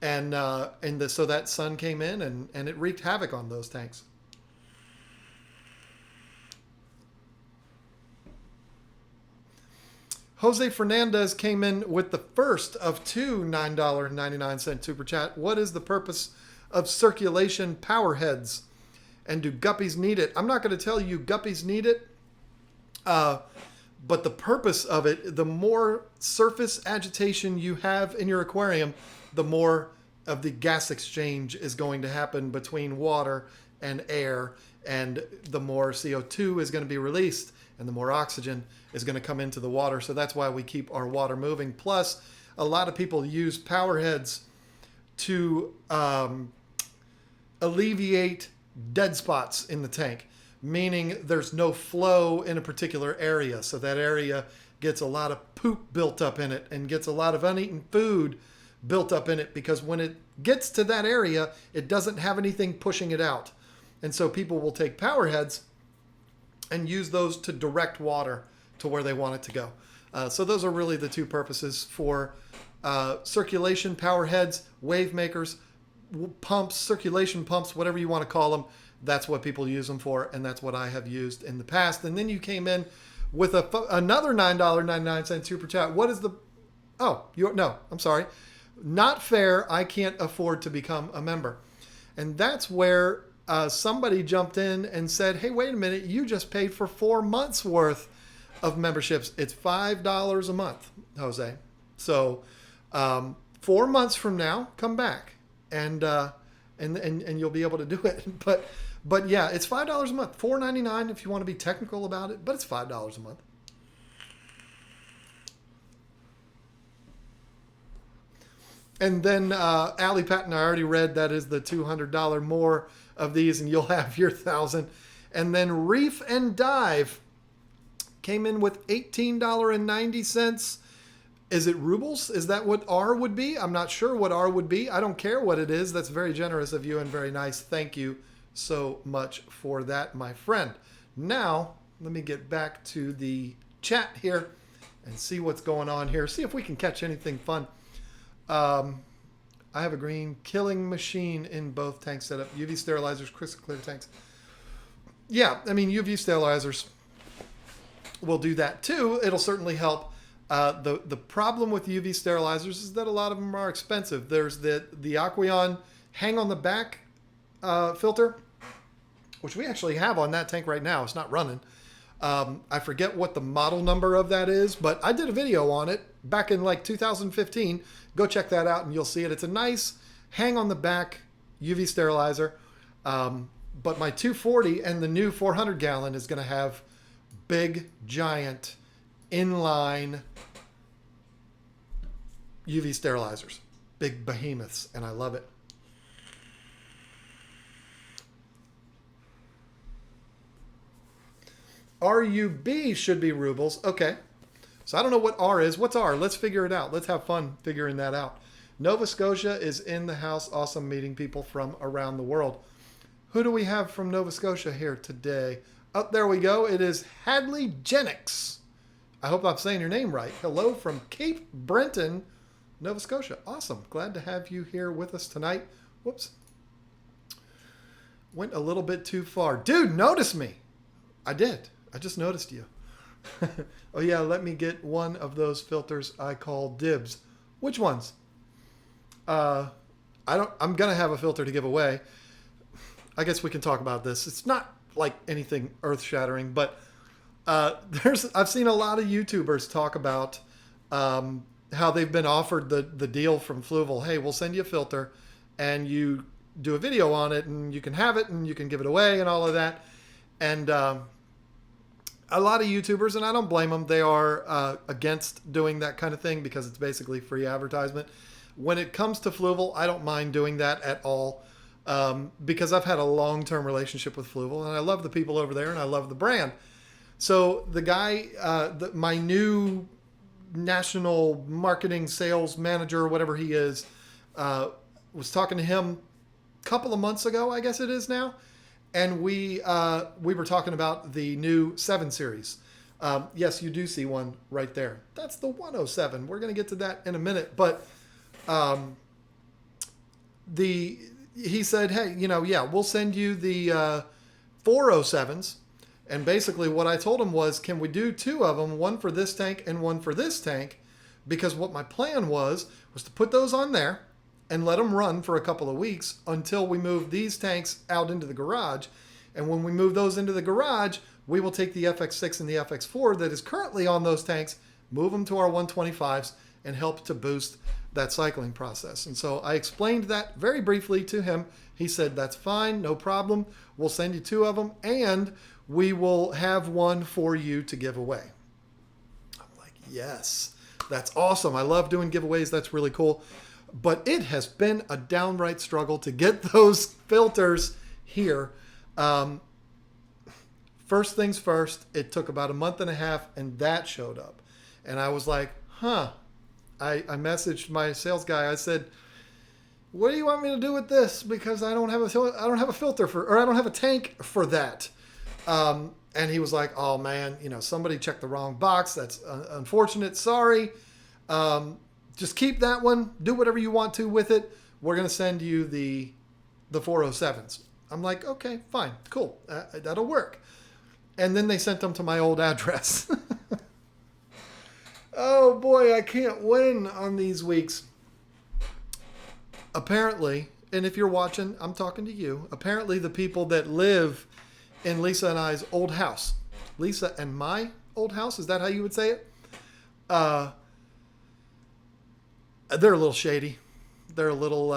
so that sun came in and it wreaked havoc on those tanks. Jose Fernandez came in with the first of two $9.99 super chat. What is the purpose of circulation Powerheads? And do guppies need it? I'm not going to tell you guppies need it, but the purpose of it, the more surface agitation you have in your aquarium, the more of the gas exchange is going to happen between water and air, and the more CO2 is going to be released, and the more oxygen is going to come into the water. So that's why we keep our water moving. Plus, a lot of people use Powerheads to alleviate dead spots in the tank, meaning there's no flow in a particular area. So that area gets a lot of poop built up in it and gets a lot of uneaten food built up in it, because when it gets to that area, it doesn't have anything pushing it out. And so people will take Powerheads and use those to direct water to where they want it to go. So those are really the two purposes for circulation Powerheads, wave makers, pumps, circulation pumps, whatever you want to call them. That's what people use them for, and that's what I have used in the past. And then you came in with another $9.99 super chat. What is the... Oh, no, I'm sorry. Not fair. I can't afford to become a member. And that's where somebody jumped in and said, hey, wait a minute. You just paid for 4 months worth of memberships. It's $5 a month, Jose. So 4 months from now, come back and you'll be able to do it. But yeah, it's $5 a month, $4.99 if you want to be technical about it, but it's $5 a month. And then Allie Patton, I already read, that is the $200 more of these, and you'll have your 1,000. And then Reef and Dive came in with $18.90. Is it rubles? Is that what R would be? I'm not sure what R would be. I don't care what it is. That's very generous of you and very nice. Thank you so much for that, my friend. Now, let me get back to the chat here and see what's going on here. See if we can catch anything fun. I have a green killing machine in both tank setup. UV sterilizers, crystal clear tanks. Yeah, I mean, UV sterilizers will do that too. It'll certainly help. The problem with UV sterilizers is that a lot of them are expensive. There's the Aqueon hang on the back filter, which we actually have on that tank right now. It's not running. I forget what the model number of that is, but I did a video on it back in like 2015. Go check that out and you'll see it. It's a nice hang on the back UV sterilizer. But my 240 and the new 400 gallon is going to have big, giant, inline UV sterilizers. Big behemoths, and I love it. RUB should be rubles. Okay. So I don't know what R is. What's R? Let's figure it out. Let's have fun figuring that out. Nova Scotia is in the house. Awesome meeting people from around the world. Who do we have from Nova Scotia here today? Oh, there we go. It is Hadley Jennings. I hope I'm saying your name right. Hello from Cape Breton, Nova Scotia. Awesome. Glad to have you here with us tonight. Whoops. Went a little bit too far. Dude, notice me. I did. I just noticed you. Oh, yeah, let me get one of those filters I call dibs. Which ones? I'm going to have a filter to give away. I guess we can talk about this. It's not like anything earth-shattering, but I've seen a lot of YouTubers talk about how they've been offered the deal from Fluval. Hey, we'll send you a filter, and you do a video on it, and you can have it, and you can give it away, and all of that. And a lot of YouTubers, and I don't blame them, they are against doing that kind of thing because it's basically free advertisement. When it comes to Fluval, I don't mind doing that at all because I've had a long-term relationship with Fluval, and I love the people over there, and I love the brand. So the guy, my new national marketing sales manager, whatever he is, was talking to him a couple of months ago, I guess it is now. And we were talking about the new 7 series. Yes, you do see one right there. That's the 107. We're going to get to that in a minute. But he said, hey, yeah, we'll send you the 407s. And basically what I told him was, can we do 2 of them, one for this tank and one for this tank? Because what my plan was to put those on there and let them run for a couple of weeks until we move these tanks out into the garage. And when we move those into the garage, we will take the FX6 and the FX4 that is currently on those tanks, move them to our 125s, and help to boost that cycling process. And so I explained that very briefly to him. He said, that's fine, no problem. We'll send you 2 of them, and we will have one for you to give away. I'm like, yes, that's awesome. I love doing giveaways. That's really cool. But it has been a downright struggle to get those filters here. First things first, it took about a month and a half, and that showed up. And I was like, I messaged my sales guy. I said, what do you want me to do with this? Because I don't have a filter or I don't have a tank for that. And he was like, oh man, somebody checked the wrong box. That's unfortunate. Sorry. Just keep that one. Do whatever you want to with it. We're going to send you the 407s. I'm like, okay, fine, cool. That'll work. And then they sent them to my old address. Oh boy, I can't win on these weeks. Apparently, and if you're watching, I'm talking to you. Apparently the people that live in Lisa and I's old house, Lisa and my old house, is that how you would say it? They're a little shady. They're a little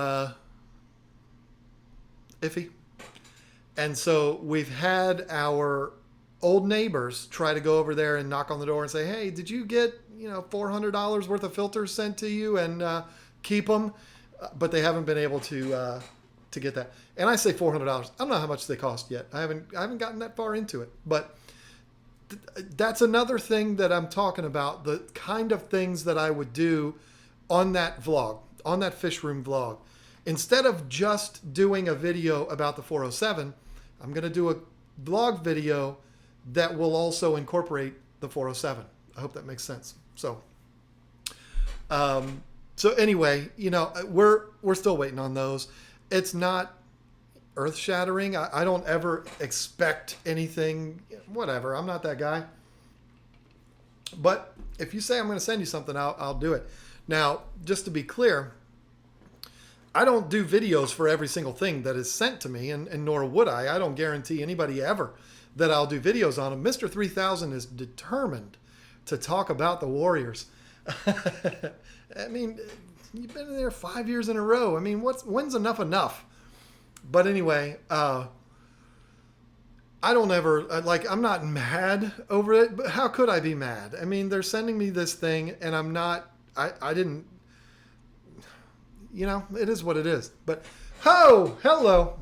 iffy. And so we've had our old neighbors try to go over there and knock on the door and say, hey, did you get, $400 worth of filters sent to you and keep them? But they haven't been able to get that. And I say $400. I don't know how much they cost yet. I haven't gotten that far into it. But that's another thing that I'm talking about, the kind of things that I would do on that vlog, on that Fishroom vlog. Instead of just doing a video about the 407, I'm going to do a vlog video that will also incorporate the 407. I hope that makes sense. So anyway, we're still waiting on those. It's not earth-shattering. I don't ever expect anything, whatever. I'm not that guy. But if you say I'm going to send you something, I'll do it. Now, just to be clear, I don't do videos for every single thing that is sent to me, and nor would I. I don't guarantee anybody ever that I'll do videos on them. Mr. 3000 is determined to talk about the Warriors. I mean, you've been there 5 years in a row. I mean, when's enough? But anyway, I don't ever, I'm not mad over it, but how could I be mad? I mean, they're sending me this thing, and I'm not, I didn't, it is what it is. But, hello.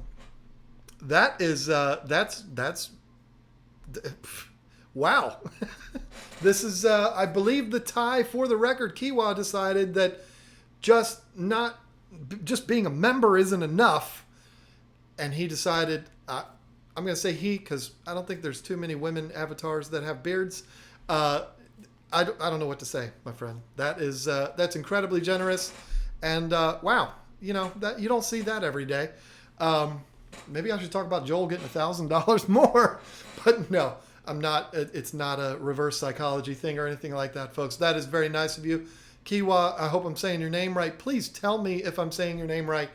That is, that's, wow. This is, I believe the tie for the record. Kiwa decided that just being a member isn't enough. And he decided, I'm going to say he, because I don't think there's too many women avatars that have beards. I don't know what to say, my friend. That's incredibly generous. And wow, that you don't see that every day. Maybe I should talk about Joel getting $1,000 more, but no, I'm not. It's not a reverse psychology thing or anything like that, folks. That is very nice of you. Kiwa, I hope I'm saying your name right. Please tell me if I'm saying your name right,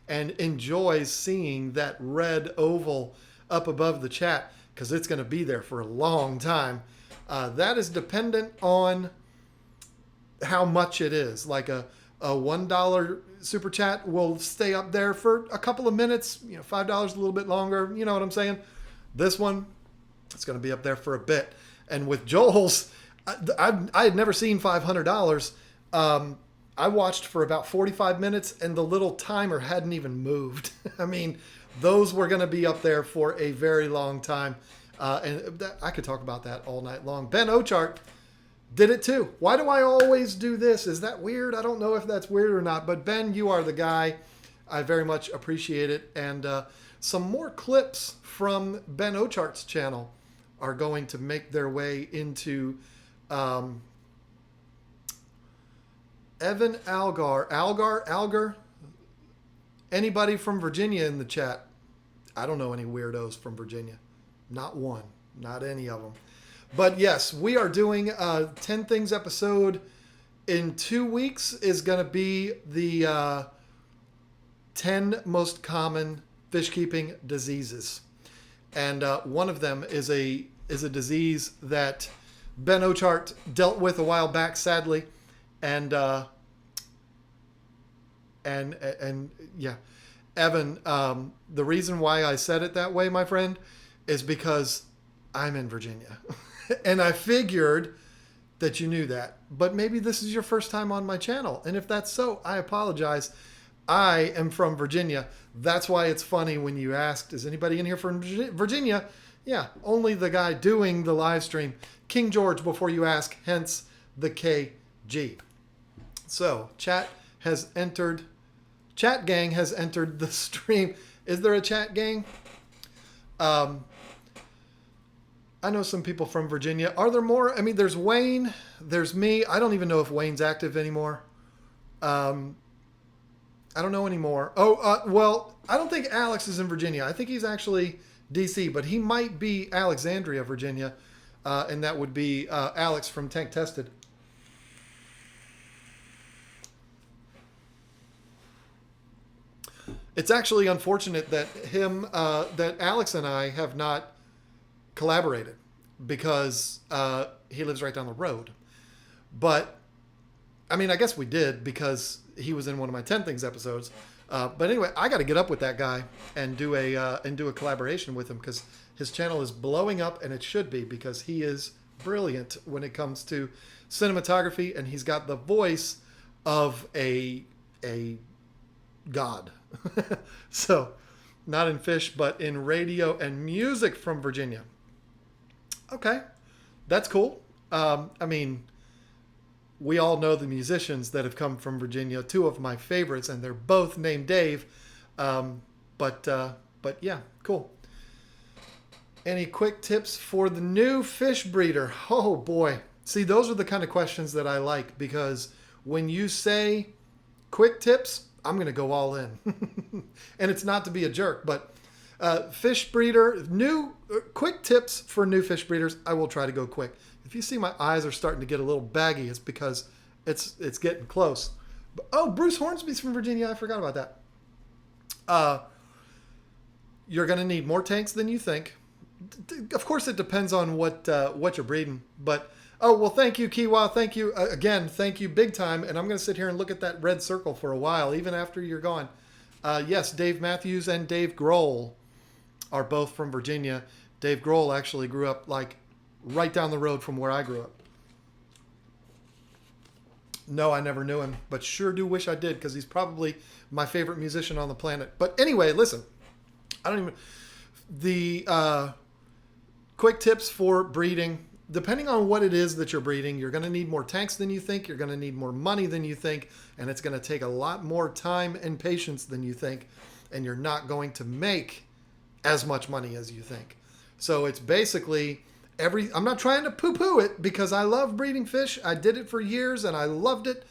and enjoys seeing that red oval up above the chat, because it's going to be there for a long time. That is dependent on how much it is. Like a $1 super chat will stay up there for a couple of minutes. $5 a little bit longer. You know what I'm saying? This one, it's going to be up there for a bit. And with Joel's, I had never seen $500. I watched for about 45 minutes, and the little timer hadn't even moved. I mean, those were going to be up there for a very long time. And I could talk about that all night long. Ben Ochart did it too. Why do I always do this? Is that weird? I don't know if that's weird or not. But Ben, you are the guy. I very much appreciate it. And some more clips from Ben Ochart's channel are going to make their way into Evan Algar. Anybody from Virginia in the chat? I don't know any weirdos from Virginia. Not one. Not any of them. But yes, we are doing a 10 Things episode in 2 weeks. Is going to be the 10 most common fish keeping diseases. And one of them is a disease that Ben Ochart dealt with a while back, sadly. And yeah, Evan, the reason why I said it that way, my friend, is because I'm in Virginia. And I figured that you knew that. But maybe this is your first time on my channel. And if that's so, I apologize. I am from Virginia. That's why it's funny when you asked, is anybody in here from Virginia? Yeah, only the guy doing the live stream. King George before you ask, hence the KG. So, chat gang has entered the stream. Is there a chat gang? I know some people from Virginia. Are there more? I mean, there's Wayne. There's me. I don't even know if Wayne's active anymore. I don't know anymore. Well, I don't think Alex is in Virginia. I think he's actually DC, but he might be Alexandria, Virginia. And that would be Alex from Tank Tested. It's actually unfortunate that that Alex and I have not collaborated, because he lives right down the road. But I mean, I guess we did, because he was in one of my 10 Things episodes. But anyway, I got to get up with that guy and do a collaboration with him, because his channel is blowing up, and it should be, because he is brilliant when it comes to cinematography, and he's got the voice of a god. So, not in fish, but in radio and music from Virginia. Okay, that's cool. I mean, we all know the musicians that have come from Virginia. 2 of my favorites, and they're both named Dave. But yeah, cool. Any quick tips for the new fish breeder? Oh boy. See, those are the kind of questions that I like, because when you say quick tips, I'm going to go all in. And it's not to be a jerk, but fish breeder, quick tips for new fish breeders. I will try to go quick. If you see my eyes are starting to get a little baggy, it's because it's getting close. Oh, Bruce Hornsby's from Virginia. I forgot about that. You're going to need more tanks than you think. Of course, it depends on what you're breeding. But oh well, thank you, Kiwa. Thank you again. Thank you, big time. And I'm going to sit here and look at that red circle for a while, even after you're gone. Yes, Dave Matthews and Dave Grohl are both from Virginia. Dave Grohl actually grew up like right down the road from where I grew up. No, I never knew him, but sure do wish I did, because he's probably my favorite musician on the planet. But anyway, listen, the quick tips for breeding. Depending on what it is that you're breeding, you're going to need more tanks than you think. You're going to need more money than you think. And it's going to take a lot more time and patience than you think. And you're not going to make as much money as you think. So it's basically I'm not trying to poo-poo it, because I love breeding fish. I did it for years and I loved it.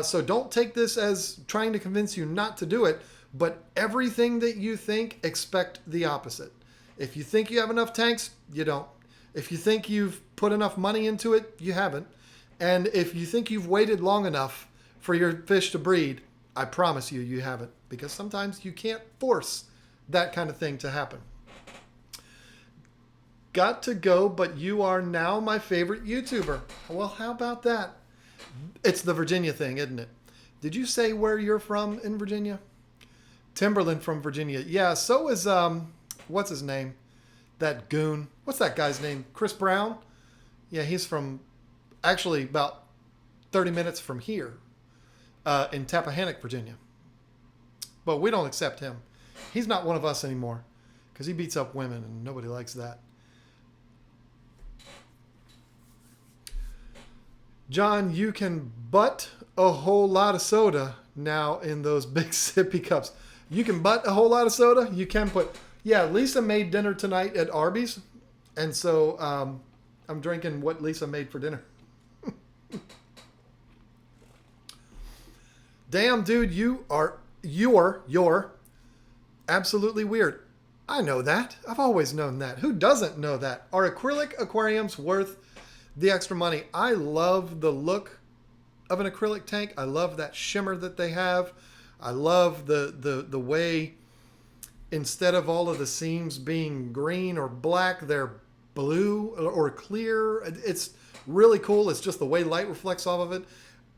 So don't take this as trying to convince you not to do it. But everything that you think, expect the opposite. If you think you have enough tanks, you don't. If you think you've put enough money into it, you haven't. And if you think you've waited long enough for your fish to breed, I promise you, you haven't. Because sometimes you can't force that kind of thing to happen. Got to go, but you are now my favorite YouTuber. Well, how about that? It's the Virginia thing, isn't it? Did you say where you're from in Virginia? Timberland from Virginia. Yeah, so is, what's his name? That goon. What's that guy's name? Chris Brown? Yeah, he's from actually about 30 minutes from here in Tappahannock, Virginia. But we don't accept him. He's not one of us anymore because he beats up women and nobody likes that. John, you can butt a whole lot of soda now in those big sippy cups. You can butt a whole lot of soda. You can put... Yeah, Lisa made dinner tonight at Arby's. And so I'm drinking what Lisa made for dinner. Damn, dude, you're absolutely weird. I know that. I've always known that. Who doesn't know that? Are acrylic aquariums worth the extra money? I love the look of an acrylic tank. I love that shimmer that they have. I love the way instead of all of the seams being green or black, they're blue or clear. It's really cool. It's just the way light reflects off of it.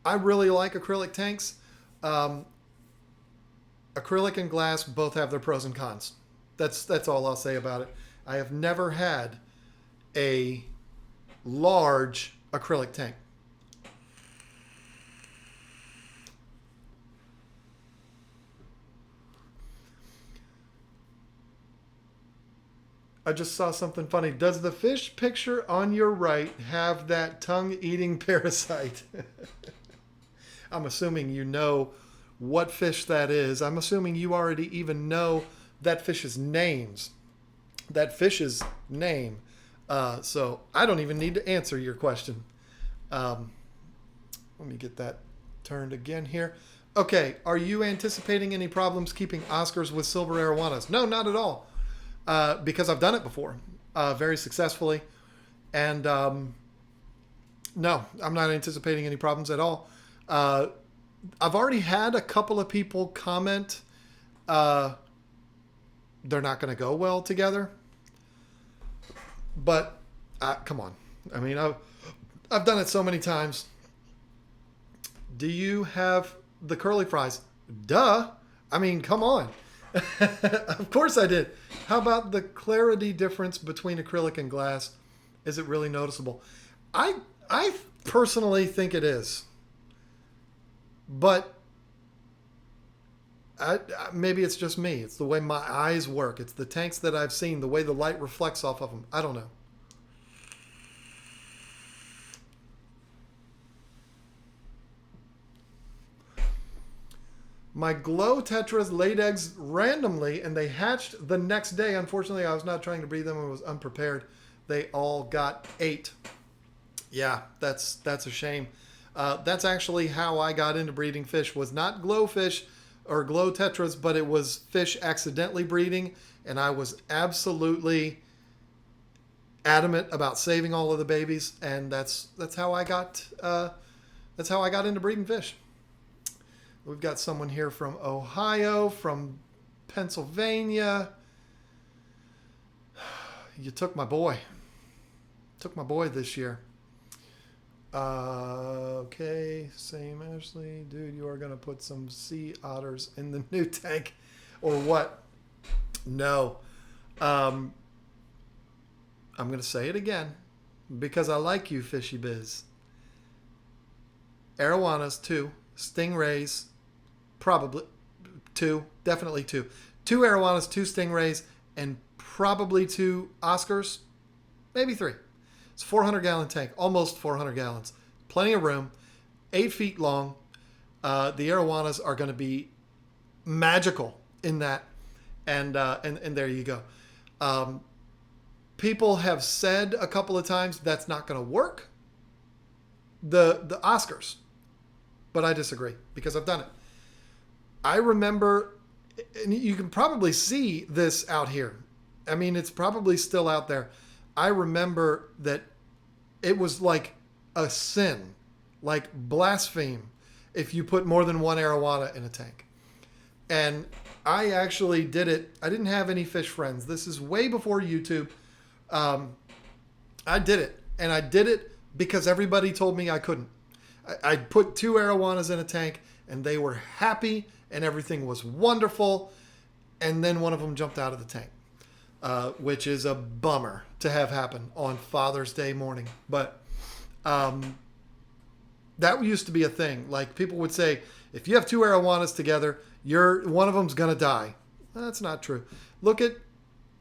I really like acrylic tanks. Acrylic and glass both have their pros and cons. That's all I'll say about it. I have never had a large acrylic tank. I just saw something funny. Does the fish picture on your right have that tongue-eating parasite? I'm assuming you know what fish that is. I'm assuming you already even know that fish's names. That fish's name. So I don't even need to answer your question. Let me get that turned again here. Okay, are you anticipating any problems keeping Oscars with silver arowanas? No, not at all. Because I've done it before, very successfully. And no, I'm not anticipating any problems at all. I've already had a couple of people comment they're not going to go well together. But come on. I mean, I've done it so many times. Do you have the curly fries? Duh. I mean, come on. Of course I did. How about the clarity difference between acrylic and glass? Is it really noticeable? I personally think it is. But maybe it's just me. It's the way my eyes work. It's the tanks that I've seen, the way the light reflects off of them. I don't know. My glow tetras laid eggs randomly and they hatched the next day. Unfortunately, I was not trying to breed them and was unprepared. They all got 8. Yeah, that's a shame. That's actually how I got into breeding fish. Was not glow fish or glow tetras, but it was fish accidentally breeding, and I was absolutely adamant about saving all of the babies, and that's how I got into breeding fish. We've got someone here from Ohio, from Pennsylvania. You took my boy. Took my boy this year. Okay, same Ashley. Dude, you are going to put some sea otters in the new tank. Or what? No. I'm going to say it again because I like you, Fishy Biz. Arowanas, 2. Stingrays, probably 2. Definitely 2. 2 arowanas, 2 stingrays, and probably 2 Oscars. Maybe 3. It's a 400-gallon tank, almost 400 gallons. Plenty of room, 8 feet long. The arowanas are going to be magical in that, and there you go. People have said a couple of times that's not going to work. The Oscars, but I disagree because I've done it. I remember, and you can probably see this out here. I mean, it's probably still out there. I remember that it was like a sin like blaspheme if you put more than one arowana in a tank. And I actually did it. I didn't have any fish friends. This is way before YouTube. I did it. And I did it because everybody told me I couldn't. I put 2 arowanas in a tank and they were happy and everything was wonderful. And then one of them jumped out of the tank, which is a bummer to have happen on Father's Day morning. But that used to be a thing. Like people would say, if you have 2 arowanas together, one of them's going to die. That's not true. Look at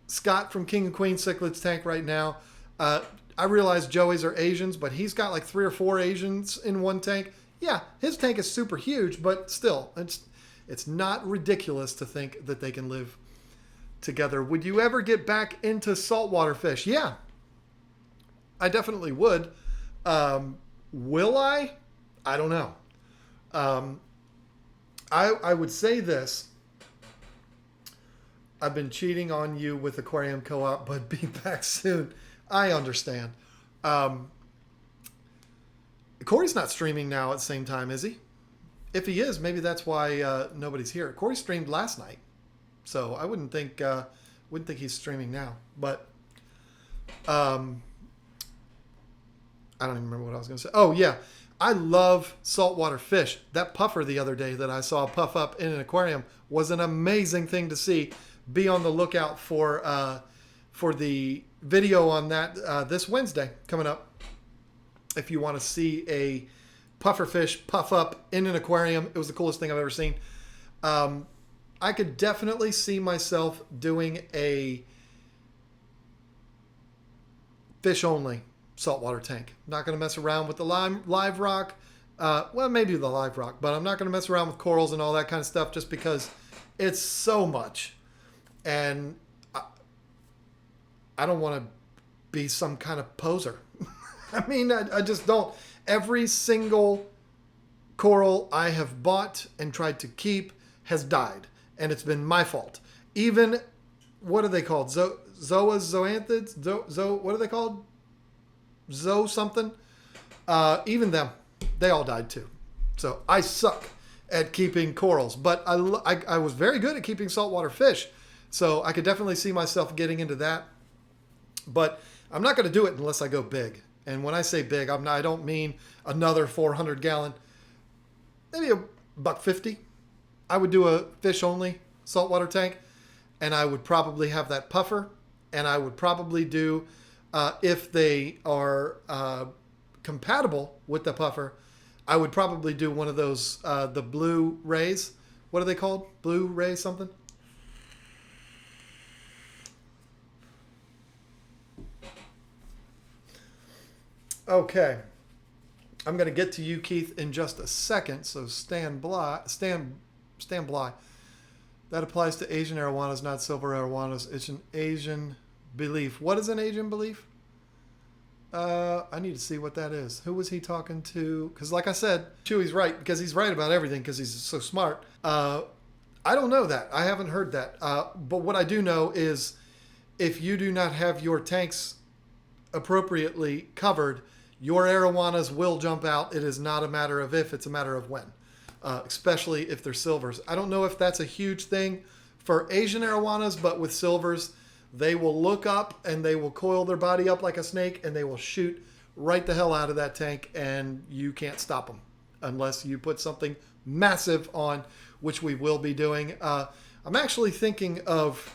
Scott from King and Queen Cichlids tank right now. I realize Joey's are Asians, but he's got like 3 or 4 Asians in one tank. Yeah, his tank is super huge, but still, it's not ridiculous to think that they can live together. Would you ever get back into saltwater fish? Yeah, I definitely would. Will I? I don't know. I would say this. I've been cheating on you with Aquarium Co-op, but be back soon. I understand. Corey's not streaming now at the same time, is he? If he is, maybe that's why nobody's here. Corey streamed last night, so I wouldn't think he's streaming now. But I don't even remember what I was going to say. Oh yeah, I love saltwater fish. That puffer the other day that I saw puff up in an aquarium was an amazing thing to see. Be on the lookout for the video on that this Wednesday coming up. If you want to see a puffer fish puff up in an aquarium, it was the coolest thing I've ever seen. I could definitely see myself doing a fish only saltwater tank. Not going to mess around with the live rock. Well, maybe the live rock, but I'm not going to mess around with corals and all that kind of stuff just because it's so much. And I don't want to be some kind of poser. I mean, I just don't. Every single coral I have bought and tried to keep has died. And it's been my fault. Even, what are they called? Zoanthids? What are they called? Something? Even them. They all died too. So I suck at keeping corals. But I was very good at keeping saltwater fish. So I could definitely see myself getting into that. But I'm not going to do it unless I go big. And when I say big, I don't mean another 400 gallon. Maybe $150. I would do a fish only saltwater tank. And I would probably have that puffer. And I would probably do, if they are compatible with the puffer, I would probably do one of those, the blue rays. What are they called? Blue ray something? Okay, I'm going to get to you, Keith, in just a second. So stand by. That applies to Asian arowanas, not silver arowanas. It's an Asian belief. What is an Asian belief? I need to see what that is. Who was he talking to? Because like I said, Chewy's right because he's right about everything because he's so smart. I don't know that. I haven't heard that. But what I do know is if you do not have your tanks appropriately covered, your arowanas will jump out. It is not a matter of if, it's a matter of when, especially if they're silvers. I don't know if that's a huge thing for Asian arowanas, but with silvers, they will look up and they will coil their body up like a snake and they will shoot right the hell out of that tank and you can't stop them unless you put something massive on, which we will be doing. I'm actually thinking of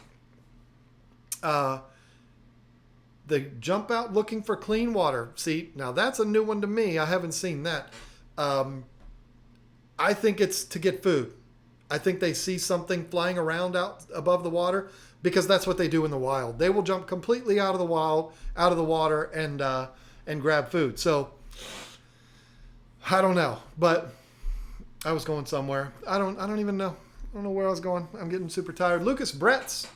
the jump out looking for clean water. See, now that's a new one to me. I haven't seen that. I think it's to get food. I think they see something flying around out above the water because that's what they do in the wild. They will jump completely out of the water and grab food. So I don't know, but I was going somewhere. I don't even know. I don't know where I was going. I'm getting super tired. Lucas Bretz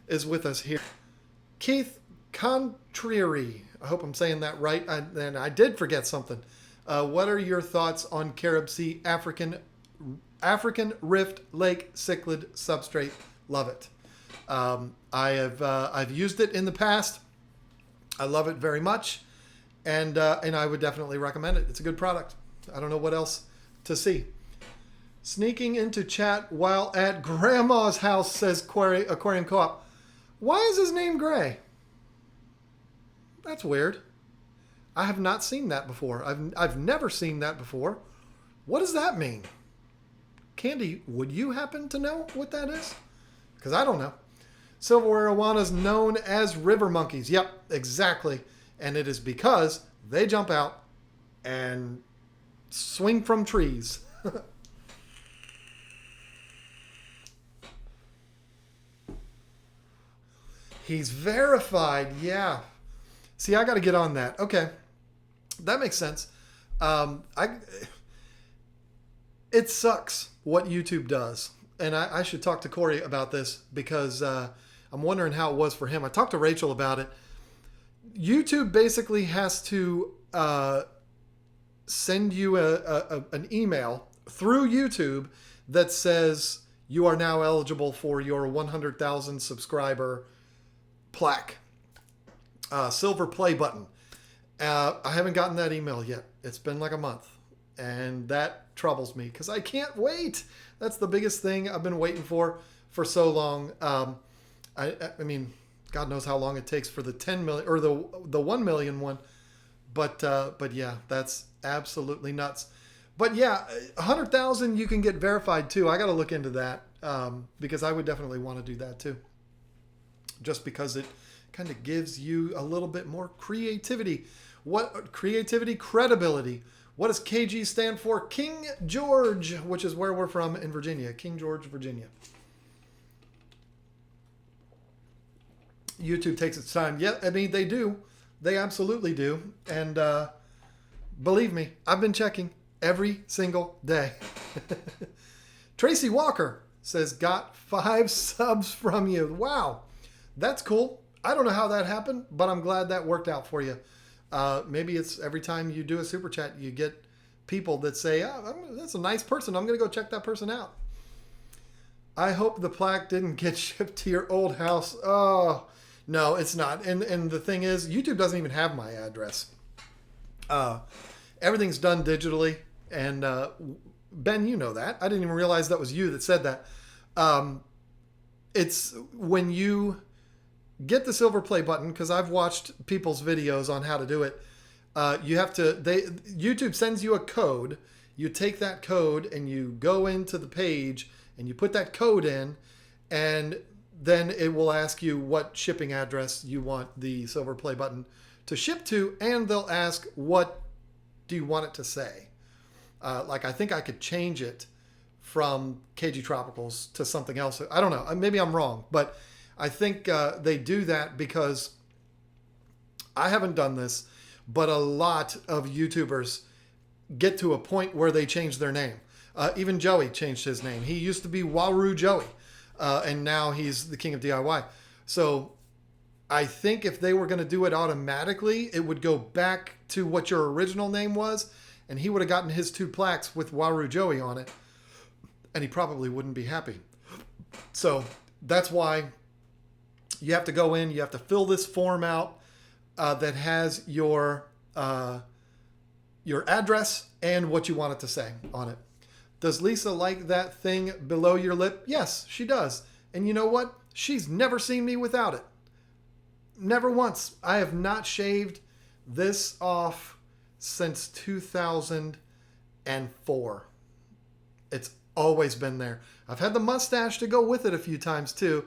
is with us here. Keith Contrary, I hope I'm saying that right. And I did forget something. What are your thoughts on Carib Sea African Rift Lake Cichlid substrate? Love it. I've used it in the past. I love it very much, and I would definitely recommend it. It's a good product. I don't know what else to see. Sneaking into chat while at Grandma's house, says Aquarium Co-op. Why is his name Gray? That's weird. I have not seen that before. I've never seen that before. What does that mean? Candy, would you happen to know what that is? Because I don't know. Silverware iguanas known as river monkeys. Yep, exactly. And it is because they jump out and swing from trees. He's verified. Yeah. See, I got to get on that. Okay. That makes sense. It sucks what YouTube does. And I should talk to Corey about this because I'm wondering how it was for him. I talked to Rachel about it. YouTube basically has to send you an email through YouTube that says you are now eligible for your 100,000 subscriber plaque, silver play button. I haven't gotten that email yet. It's been like a month, and that troubles me because I can't wait. That's the biggest thing I've been waiting for so long. I mean, God knows how long it takes for the 10 million or the 1 million one, but yeah, that's absolutely nuts. But yeah, 100,000 you can get verified too. I got to look into that because I would definitely want to do that too. Just because it kind of gives you a little bit more creativity. What creativity, credibility. What does KG stand for? King George, which is where we're from in Virginia. King George, Virginia. YouTube takes its time. Yeah, I mean, they do. They absolutely do. And believe me, I've been checking every single day. Tracy Walker says, got 5 subs from you. Wow. That's cool. I don't know how that happened, but I'm glad that worked out for you. Maybe it's every time you do a super chat, you get people that say, oh, that's a nice person. I'm going to go check that person out. I hope the plaque didn't get shipped to your old house. Oh, no, it's not. And the thing is, YouTube doesn't even have my address. Everything's done digitally. And Ben, you know that. I didn't even realize that was you that said that. It's when you get the silver play button, because I've watched people's videos on how to do it. You have to, YouTube sends you a code. You take that code and you go into the page and you put that code in, and then it will ask you what shipping address you want the silver play button to ship to, and they'll ask, what do you want it to say? Like, I think I could change it from KG Tropicals to something else. I don't know. Maybe I'm wrong, but I think they do that because I haven't done this, but a lot of YouTubers get to a point where they change their name. Even Joey changed his name. He used to be Waru Joey, and now he's the king of DIY. So I think if they were going to do it automatically, it would go back to what your original name was, and he would have gotten his 2 plaques with Waru Joey on it, and he probably wouldn't be happy. So that's why you have to go in, you have to fill this form out that has your address and what you want it to say on it. Does Lisa like that thing below your lip? Yes, she does. And you know what? She's never seen me without it. Never once. I have not shaved this off since 2004. It's always been there. I've had the mustache to go with it a few times too,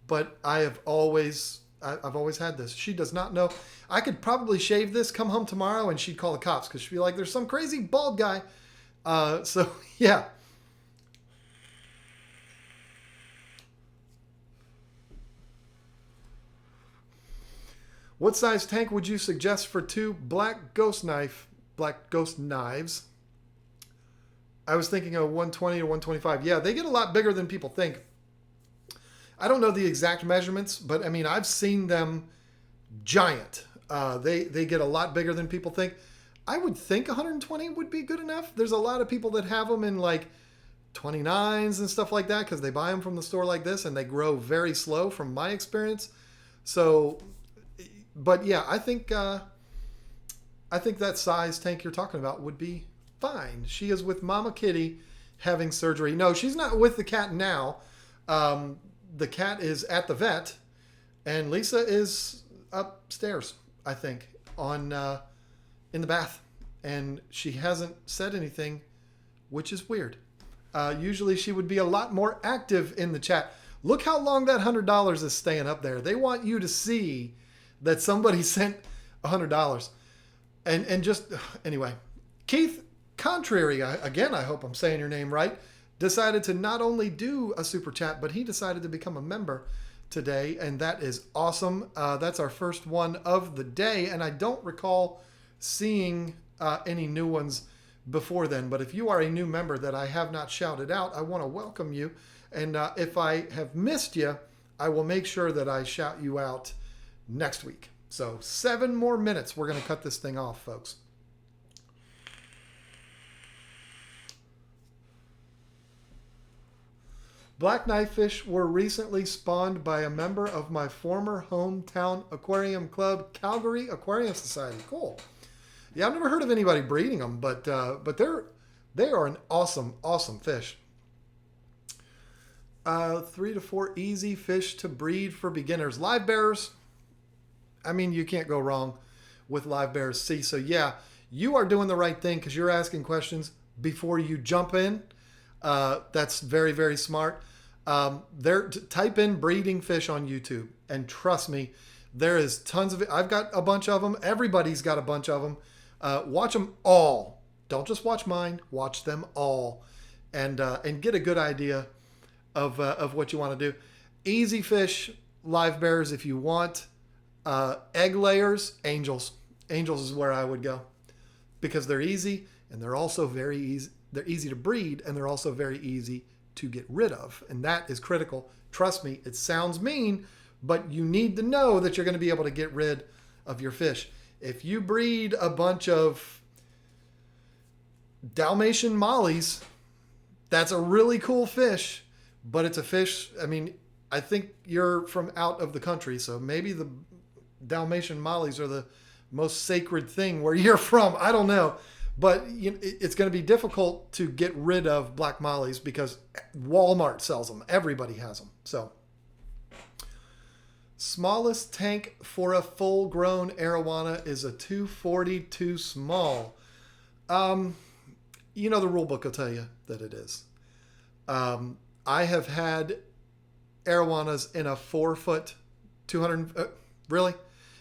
but I've always had this. She does not know. I could probably shave this, come home tomorrow, and she'd call the cops because she'd be like, there's some crazy bald guy. So, yeah. What size tank would you suggest for 2 black ghost knives? I was thinking of 120 or 125. Yeah, they get a lot bigger than people think. I don't know the exact measurements, but I mean, I've seen them giant. They get a lot bigger than people think. I would think 120 would be good enough. There's a lot of people that have them in like 29s and stuff like that because they buy them from the store like this and they grow very slow from my experience. So, but yeah, I think that size tank you're talking about would be fine. She is with Mama Kitty having surgery. No, she's not with the cat now. The cat is at the vet, and Lisa is upstairs, I think, on in the bath. And she hasn't said anything, which is weird. Usually she would be a lot more active in the chat. Look how long that $100 is staying up there. They want you to see that somebody sent $100. And just, anyway. Keith Contrary, again, I hope I'm saying your name right, decided to not only do a super chat, but he decided to become a member today. And that is awesome. That's our first one of the day. And I don't recall seeing any new ones before then. But if you are a new member that I have not shouted out, I want to welcome you. And if I have missed you, I will make sure that I shout you out next week. So 7 more minutes. We're going to cut this thing off, folks. Black knifefish were recently spawned by a member of my former hometown aquarium club, Calgary Aquarium Society. Cool. Yeah, I've never heard of anybody breeding them, but they are an awesome fish. 3 to 4 easy fish to breed for beginners. Live bearers. I mean, you can't go wrong with live bearers. See, so yeah, you are doing the right thing because you're asking questions before you jump in. That's very, very smart. Type in breeding fish on YouTube, and trust me, there is tons of it. I've got a bunch of them. Everybody's got a bunch of them. Watch them all. Don't just watch mine. Watch them all, and get a good idea of what you want to do. Easy fish, live bearers if you want. Egg layers, angels. Angels is where I would go because they're easy and they're also very easy. They're easy to breed and they're also very easy to get rid of. And that is critical. Trust me, it sounds mean, but you need to know that you're going to be able to get rid of your fish. If you breed a bunch of Dalmatian mollies, that's a really cool fish, but it's a fish. I mean, I think you're from out of the country, so maybe the Dalmatian mollies are the most sacred thing where you're from. I don't know. But it's going to be difficult to get rid of black mollies because Walmart sells them. Everybody has them. So, smallest tank for a full-grown arowana is a 240 too small. The rule book will tell you that it is. I have had arowanas in a 4-foot, 200. Really?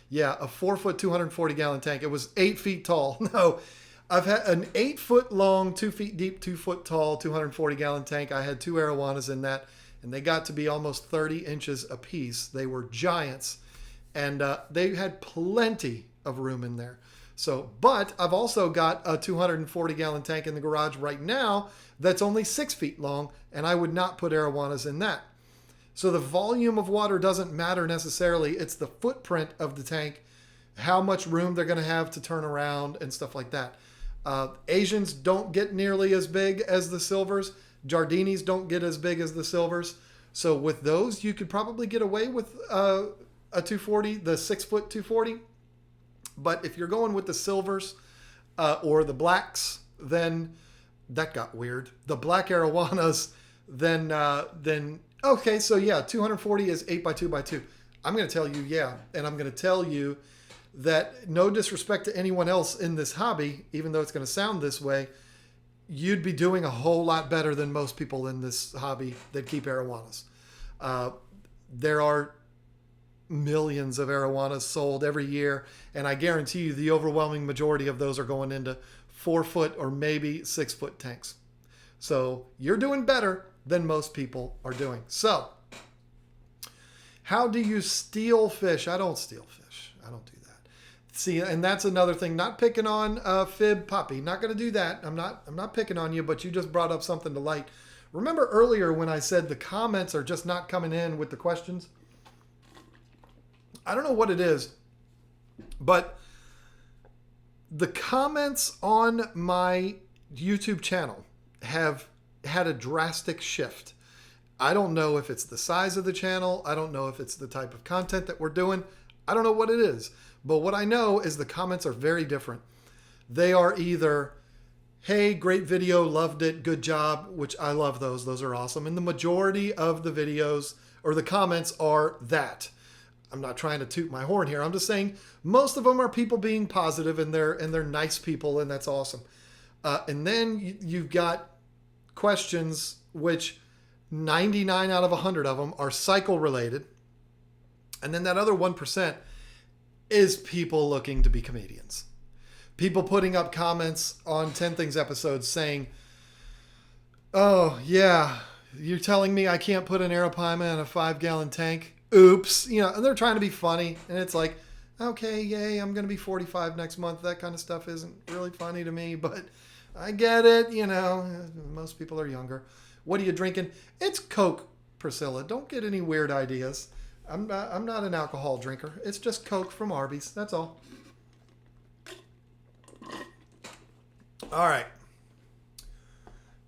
Yeah, a 4-foot, 240-gallon tank. It was 8 feet tall. No. I've had an 8 foot long, 2 feet deep, 2 foot tall, 240-gallon tank. I had 2 arowanas in that, and they got to be almost 30 inches apiece. They were giants, and they had plenty of room in there. So, but I've also got a 240-gallon tank in the garage right now that's only 6 feet long, and I would not put arowanas in that. So the volume of water doesn't matter necessarily. It's the footprint of the tank, how much room they're going to have to turn around and stuff like that. Asians don't get nearly as big as the silvers. Jardinis don't get as big as the silvers. So with those, you could probably get away with a 240, the 6-foot 240. But if you're going with the silvers or the blacks, then that got weird. The black arowanas, then okay, so yeah, 240 is 8 by 2 by 2. I'm going to tell you, yeah, and I'm going to tell you that no disrespect to anyone else in this hobby, even though it's going to sound this way, you'd be doing a whole lot better than most people in this hobby that keep arowanas. There are millions of arowanas sold every year, and I guarantee you the overwhelming majority of those are going into 4-foot or maybe 6-foot tanks. So you're doing better than most people are doing. So how do you steal fish? I don't steal fish. I don't do that. See, and that's another thing. Not picking on Fib Poppy. Not going to do that. I'm not picking on you, but you just brought up something to light. Remember earlier when I said the comments are just not coming in with the questions? I don't know what it is, but the comments on my YouTube channel have had a drastic shift. I don't know if it's the size of the channel. I don't know if it's the type of content that we're doing. I don't know what it is. But what I know is the comments are very different. They are either hey, great video, loved it, good job, which I love those. Those are awesome. And the majority of the videos or the comments are that. I'm not trying to toot my horn here. I'm just saying most of them are people being positive, and they're nice people, and that's awesome. And then you've got questions, which 99 out of 100 of them are cycle related. And then that other 1% is people looking to be comedians. People putting up comments on 10 Things episodes saying, oh, yeah, you're telling me I can't put an Arapaima in a 5-gallon tank? Oops. You know, and they're trying to be funny. And it's like, okay, yay, I'm going to be 45 next month. That kind of stuff isn't really funny to me, but I get it. You know, most people are younger. What are you drinking? It's Coke, Priscilla. Don't get any weird ideas. I'm not an alcohol drinker. It's just Coke from Arby's. That's all. All right.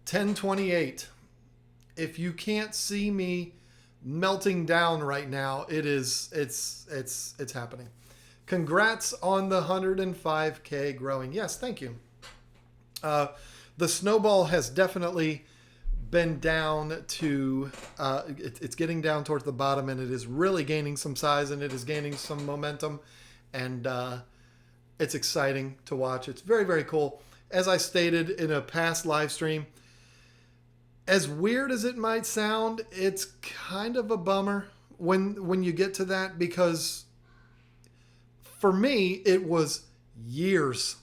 10:28. If you can't see me melting down right now, it's happening. Congrats on the 105K growing. Yes, thank you. The snowball has definitely been down to it's getting down towards the bottom, and it is really gaining some size, and it is gaining some momentum, and it's exciting to watch. It's very, very cool. As I stated in a past live stream, as weird as it might sound, it's kind of a bummer when you get to that, because for me, it was years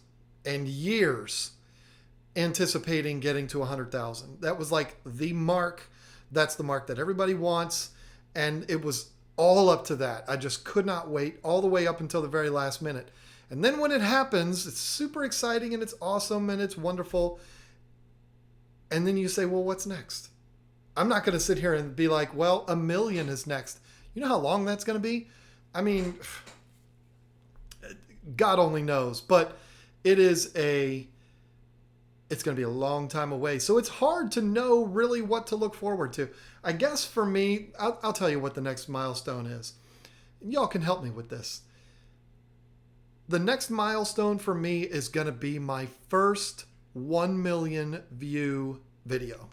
and years anticipating getting to 100,000. That was like the mark. That's the mark that everybody wants. And it was all up to that. I just could not wait all the way up until the very last minute. And then when it happens, it's super exciting and it's awesome and it's wonderful. And then you say, well, what's next? I'm not going to sit here and be like, well, 1 million is next. You know how long that's going to be? I mean, God only knows. But it's going to be a long time away. So it's hard to know really what to look forward to. I guess for me, I'll tell you what the next milestone is. Y'all can help me with this. The next milestone for me is going to be my first 1 million view video.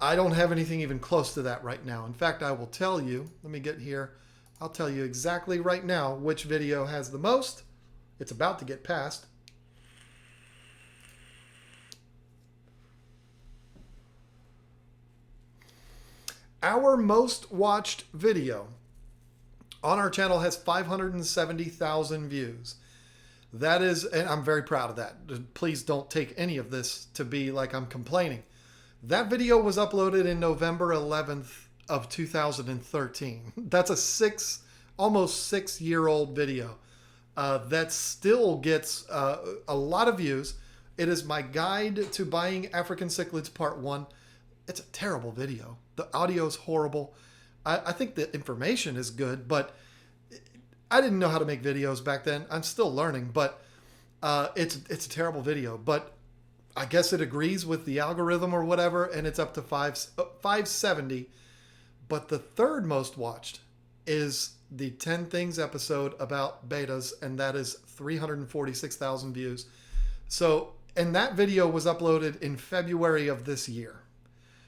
I don't have anything even close to that right now. In fact, I will tell you, let me get here. I'll tell you exactly right now which video has the most. It's about to get passed. Our most watched video on our channel has 570,000 views. That is, and I'm very proud of that. Please don't take any of this to be like I'm complaining. That video was uploaded in November 11th of 2013. That's a almost 6-year-old video. That still gets a lot of views. It is my guide to buying African cichlids part 1. It's a terrible video. The audio is horrible. I think the information is good, but I didn't know how to make videos back then. I'm still learning, but it's a terrible video. But I guess it agrees with the algorithm or whatever, and it's up to 570. But the third most watched is the 10 Things episode about betas, and that is 346,000 views. So, and that video was uploaded in February of this year.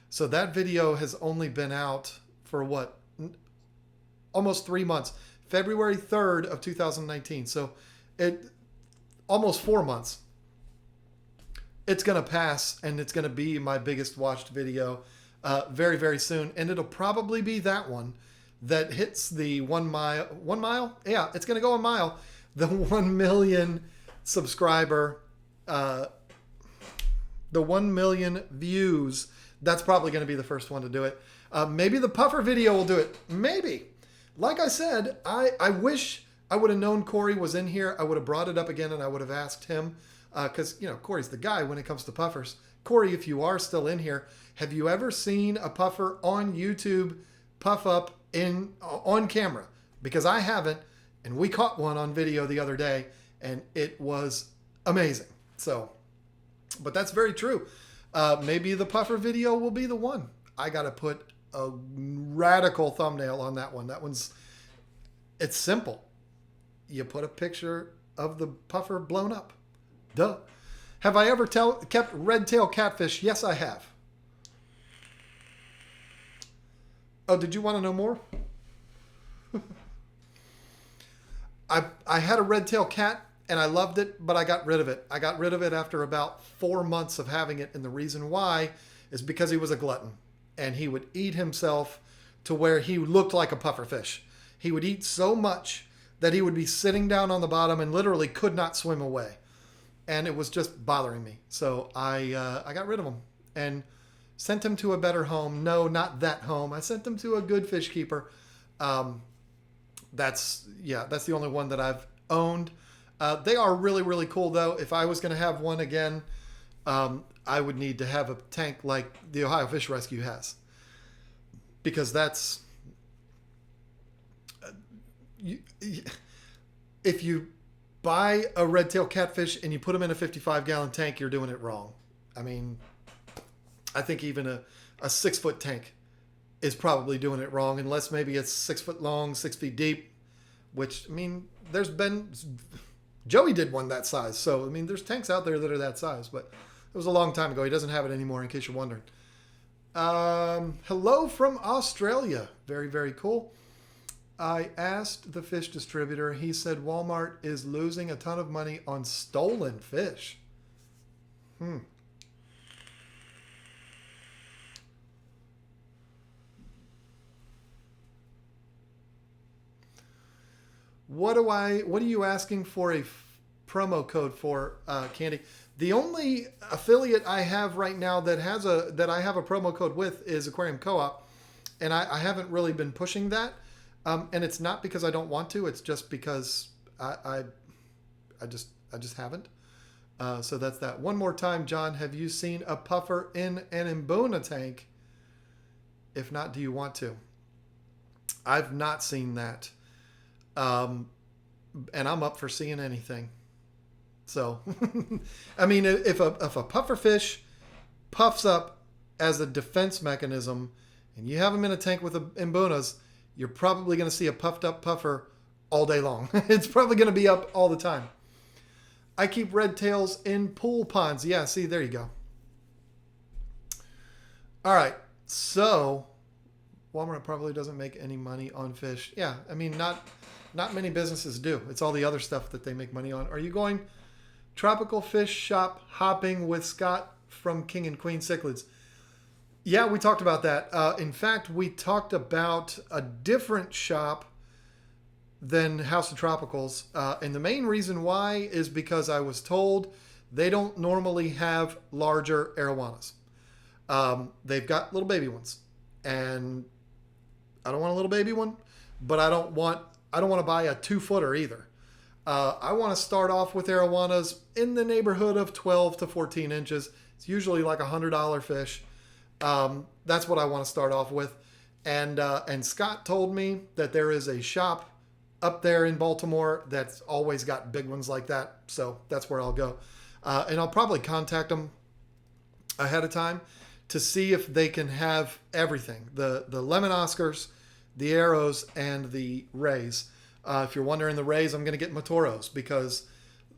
So that video has only been out for what? Almost 3 months. February 3rd of 2019. So it almost 4 months. It's going to pass, and it's going to be my biggest watched video very, very soon. And it'll probably be that one that hits the 1 mile. 1 mile? Yeah, it's going to go a mile. The 1 million subscriber, the 1 million views. That's probably going to be the first one to do it. Maybe the puffer video will do it. Maybe. Like I said, I wish I would have known Corey was in here. I would have brought it up again, and I would have asked him. Because, you know, Corey's the guy when it comes to puffers. Corey, if you are still in here, have you ever seen a puffer on YouTube puff up on camera? Because I haven't, and we caught one on video the other day, and it was amazing. So, but that's very true. Maybe the puffer video will be the one. I got to put a radical thumbnail on that one. It's simple. You put a picture of the puffer blown up. Duh. Have I ever kept red tail catfish? Yes, I have. Oh, did you want to know more? I had a red tail cat and I loved it, but I got rid of it. I got rid of it after about 4 months of having it. And the reason why is because he was a glutton and he would eat himself to where he looked like a puffer fish. He would eat so much that he would be sitting down on the bottom and literally could not swim away. And it was just bothering me. So I got rid of him and sent him to a better home. No, not that home. I sent him to a good fish keeper. That's the only one that I've owned. They are really, really cool though. If I was going to have one again, I would need to have a tank like the Ohio Fish Rescue has. Because that's... if you buy a red-tailed catfish and you put them in a 55-gallon tank, you're doing it wrong. I mean, I think even a 6-foot tank is probably doing it wrong, unless maybe it's 6 foot long, 6 feet deep, which, I mean, there's been... Joey did one that size. So, I mean, there's tanks out there that are that size, but it was a long time ago. He doesn't have it anymore, in case you're wondering. Hello from Australia. Very, very cool. I asked the fish distributor. He said Walmart is losing a ton of money on stolen fish. What are you asking for a promo code for, Candy? The only affiliate I have right now that I have a promo code with is Aquarium Co-op, and I haven't really been pushing that. And it's not because I don't want to. It's just because I just haven't. So that's that. One more time, John. Have you seen a puffer in an Mbuna tank? If not, do you want to? I've not seen that. And I'm up for seeing anything. So, I mean, if a puffer fish puffs up as a defense mechanism, and you have them in a tank with Mbunas, you're probably going to see a puffed up puffer all day long. It's probably going to be up all the time. I keep red tails in pool ponds. Yeah, see, there you go. All right, so Walmart probably doesn't make any money on fish. Yeah, I mean, not many businesses do. It's all the other stuff that they make money on. Are you going tropical fish shop hopping with Scott from King and Queen Cichlids? Yeah, we talked about that. In fact, we talked about a different shop than House of Tropicals. And the main reason why is because I was told they don't normally have larger arowanas. They've got little baby ones. And I don't want a little baby one, but I don't want to buy a 2-footer either. I want to start off with arowanas in the neighborhood of 12 to 14 inches. It's usually like $100 fish. That's what I want to start off with. And Scott told me that there is a shop up there in Baltimore that's always got big ones like that. So that's where I'll go. And I'll probably contact them ahead of time to see if they can have everything. The lemon Oscars, the arrows, and the rays. If you're wondering the rays, I'm going to get Matoros because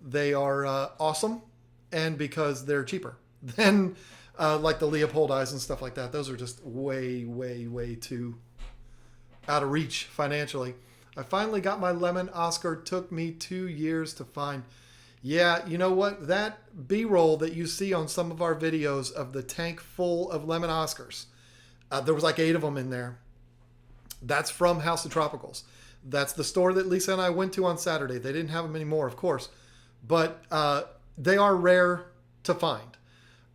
they are awesome and because they're cheaper than like the Leopold eyes and stuff like that. Those are just way, way, way too out of reach financially. I finally got my lemon Oscar. Took me 2 years to find. Yeah, you know what? That B-roll that you see on some of our videos of the tank full of lemon Oscars, there was like 8 of them in there. That's from House of Tropicals. That's the store that Lisa and I went to on Saturday. They didn't have them anymore, of course. But they are rare to find.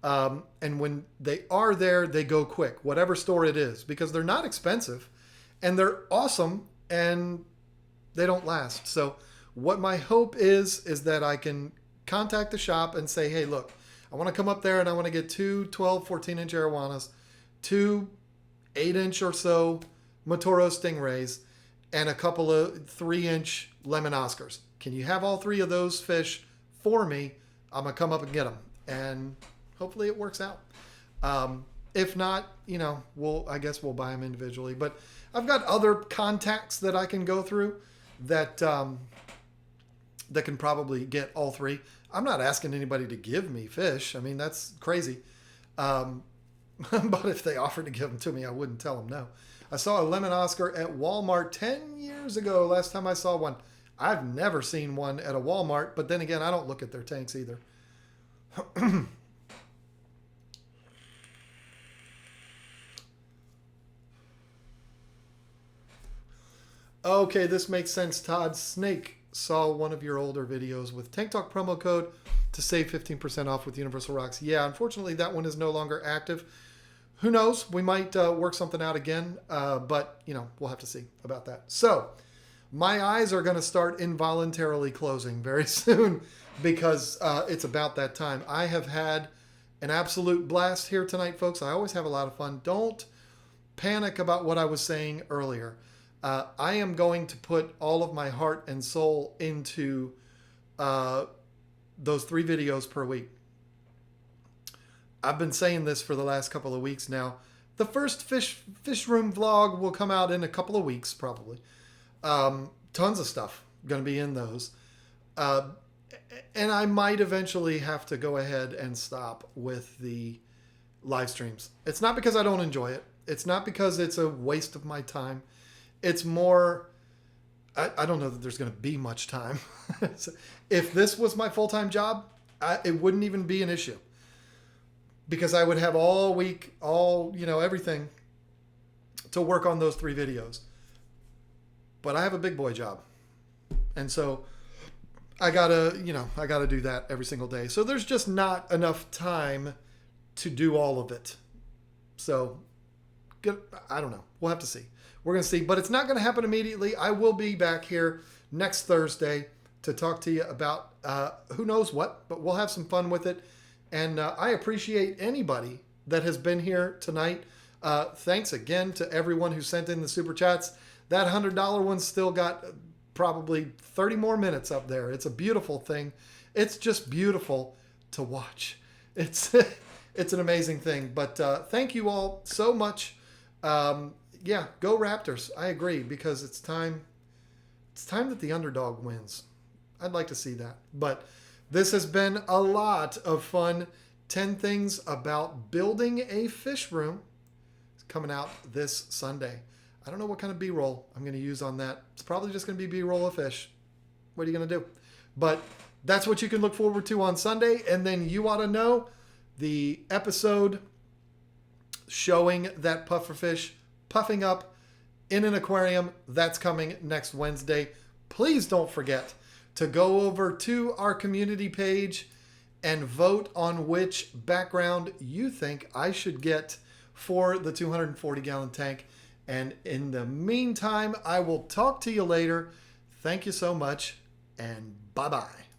And when they are there, they go quick, whatever store it is, because they're not expensive and they're awesome and they don't last. So what my hope is that I can contact the shop and say, hey, look, I want to come up there and I want to get 2 12, 14-inch arowanas, 2 8-inch or so Matoro stingrays, and a couple of 3-inch lemon Oscars. Can you have all 3 of those fish for me? I'm going to come up and get them. And hopefully it works out. If not, I guess we'll buy them individually. But I've got other contacts that I can go through that can probably get all 3. I'm not asking anybody to give me fish. I mean, that's crazy. But if they offered to give them to me, I wouldn't tell them no. I saw a lemon Oscar at Walmart 10 years ago, last time I saw one. I've never seen one at a Walmart, but then again, I don't look at their tanks either. Okay, this makes sense, Todd. Snake saw one of your older videos with Tank Talk promo code to save 15% off with Universal Rocks. Yeah, unfortunately, that one is no longer active. Who knows? We might work something out again, but, we'll have to see about that. So, my eyes are going to start involuntarily closing very soon because it's about that time. I have had an absolute blast here tonight, folks. I always have a lot of fun. Don't panic about what I was saying earlier. I am going to put all of my heart and soul into those 3 videos per week. I've been saying this for the last couple of weeks now. The first Fishroom vlog will come out in a couple of weeks, probably. Tons of stuff going to be in those. And I might eventually have to go ahead and stop with the live streams. It's not because I don't enjoy it. It's not because it's a waste of my time. It's more, I don't know that there's going to be much time. If this was my full-time job, it wouldn't even be an issue. Because I would have all week, everything to work on those 3 videos. But I have a big boy job. And so I gotta do that every single day. So there's just not enough time to do all of it. So, I don't know. We'll have to see. We're going to see. But it's not going to happen immediately. I will be back here next Thursday to talk to you about who knows what. But we'll have some fun with it. And I appreciate anybody that has been here tonight. Thanks again to everyone who sent in the Super Chats. That $100 one's still got probably 30 more minutes up there. It's a beautiful thing. It's just beautiful to watch. It's it's an amazing thing. But thank you all so much. Yeah, go Raptors. I agree, because it's time that the underdog wins. I'd like to see that. But this has been a lot of fun. 10 things about building a fish room. It's coming out this Sunday. I don't know what kind of B-roll I'm going to use on that. It's probably just going to be B-roll of fish. What are you going to do? But that's what you can look forward to on Sunday. And then you ought to know the episode showing that pufferfish puffing up in an aquarium. That's coming next Wednesday. Please don't forget to go over to our community page and vote on which background you think I should get for the 240-gallon tank. And in the meantime, I will talk to you later. Thank you so much, and bye-bye.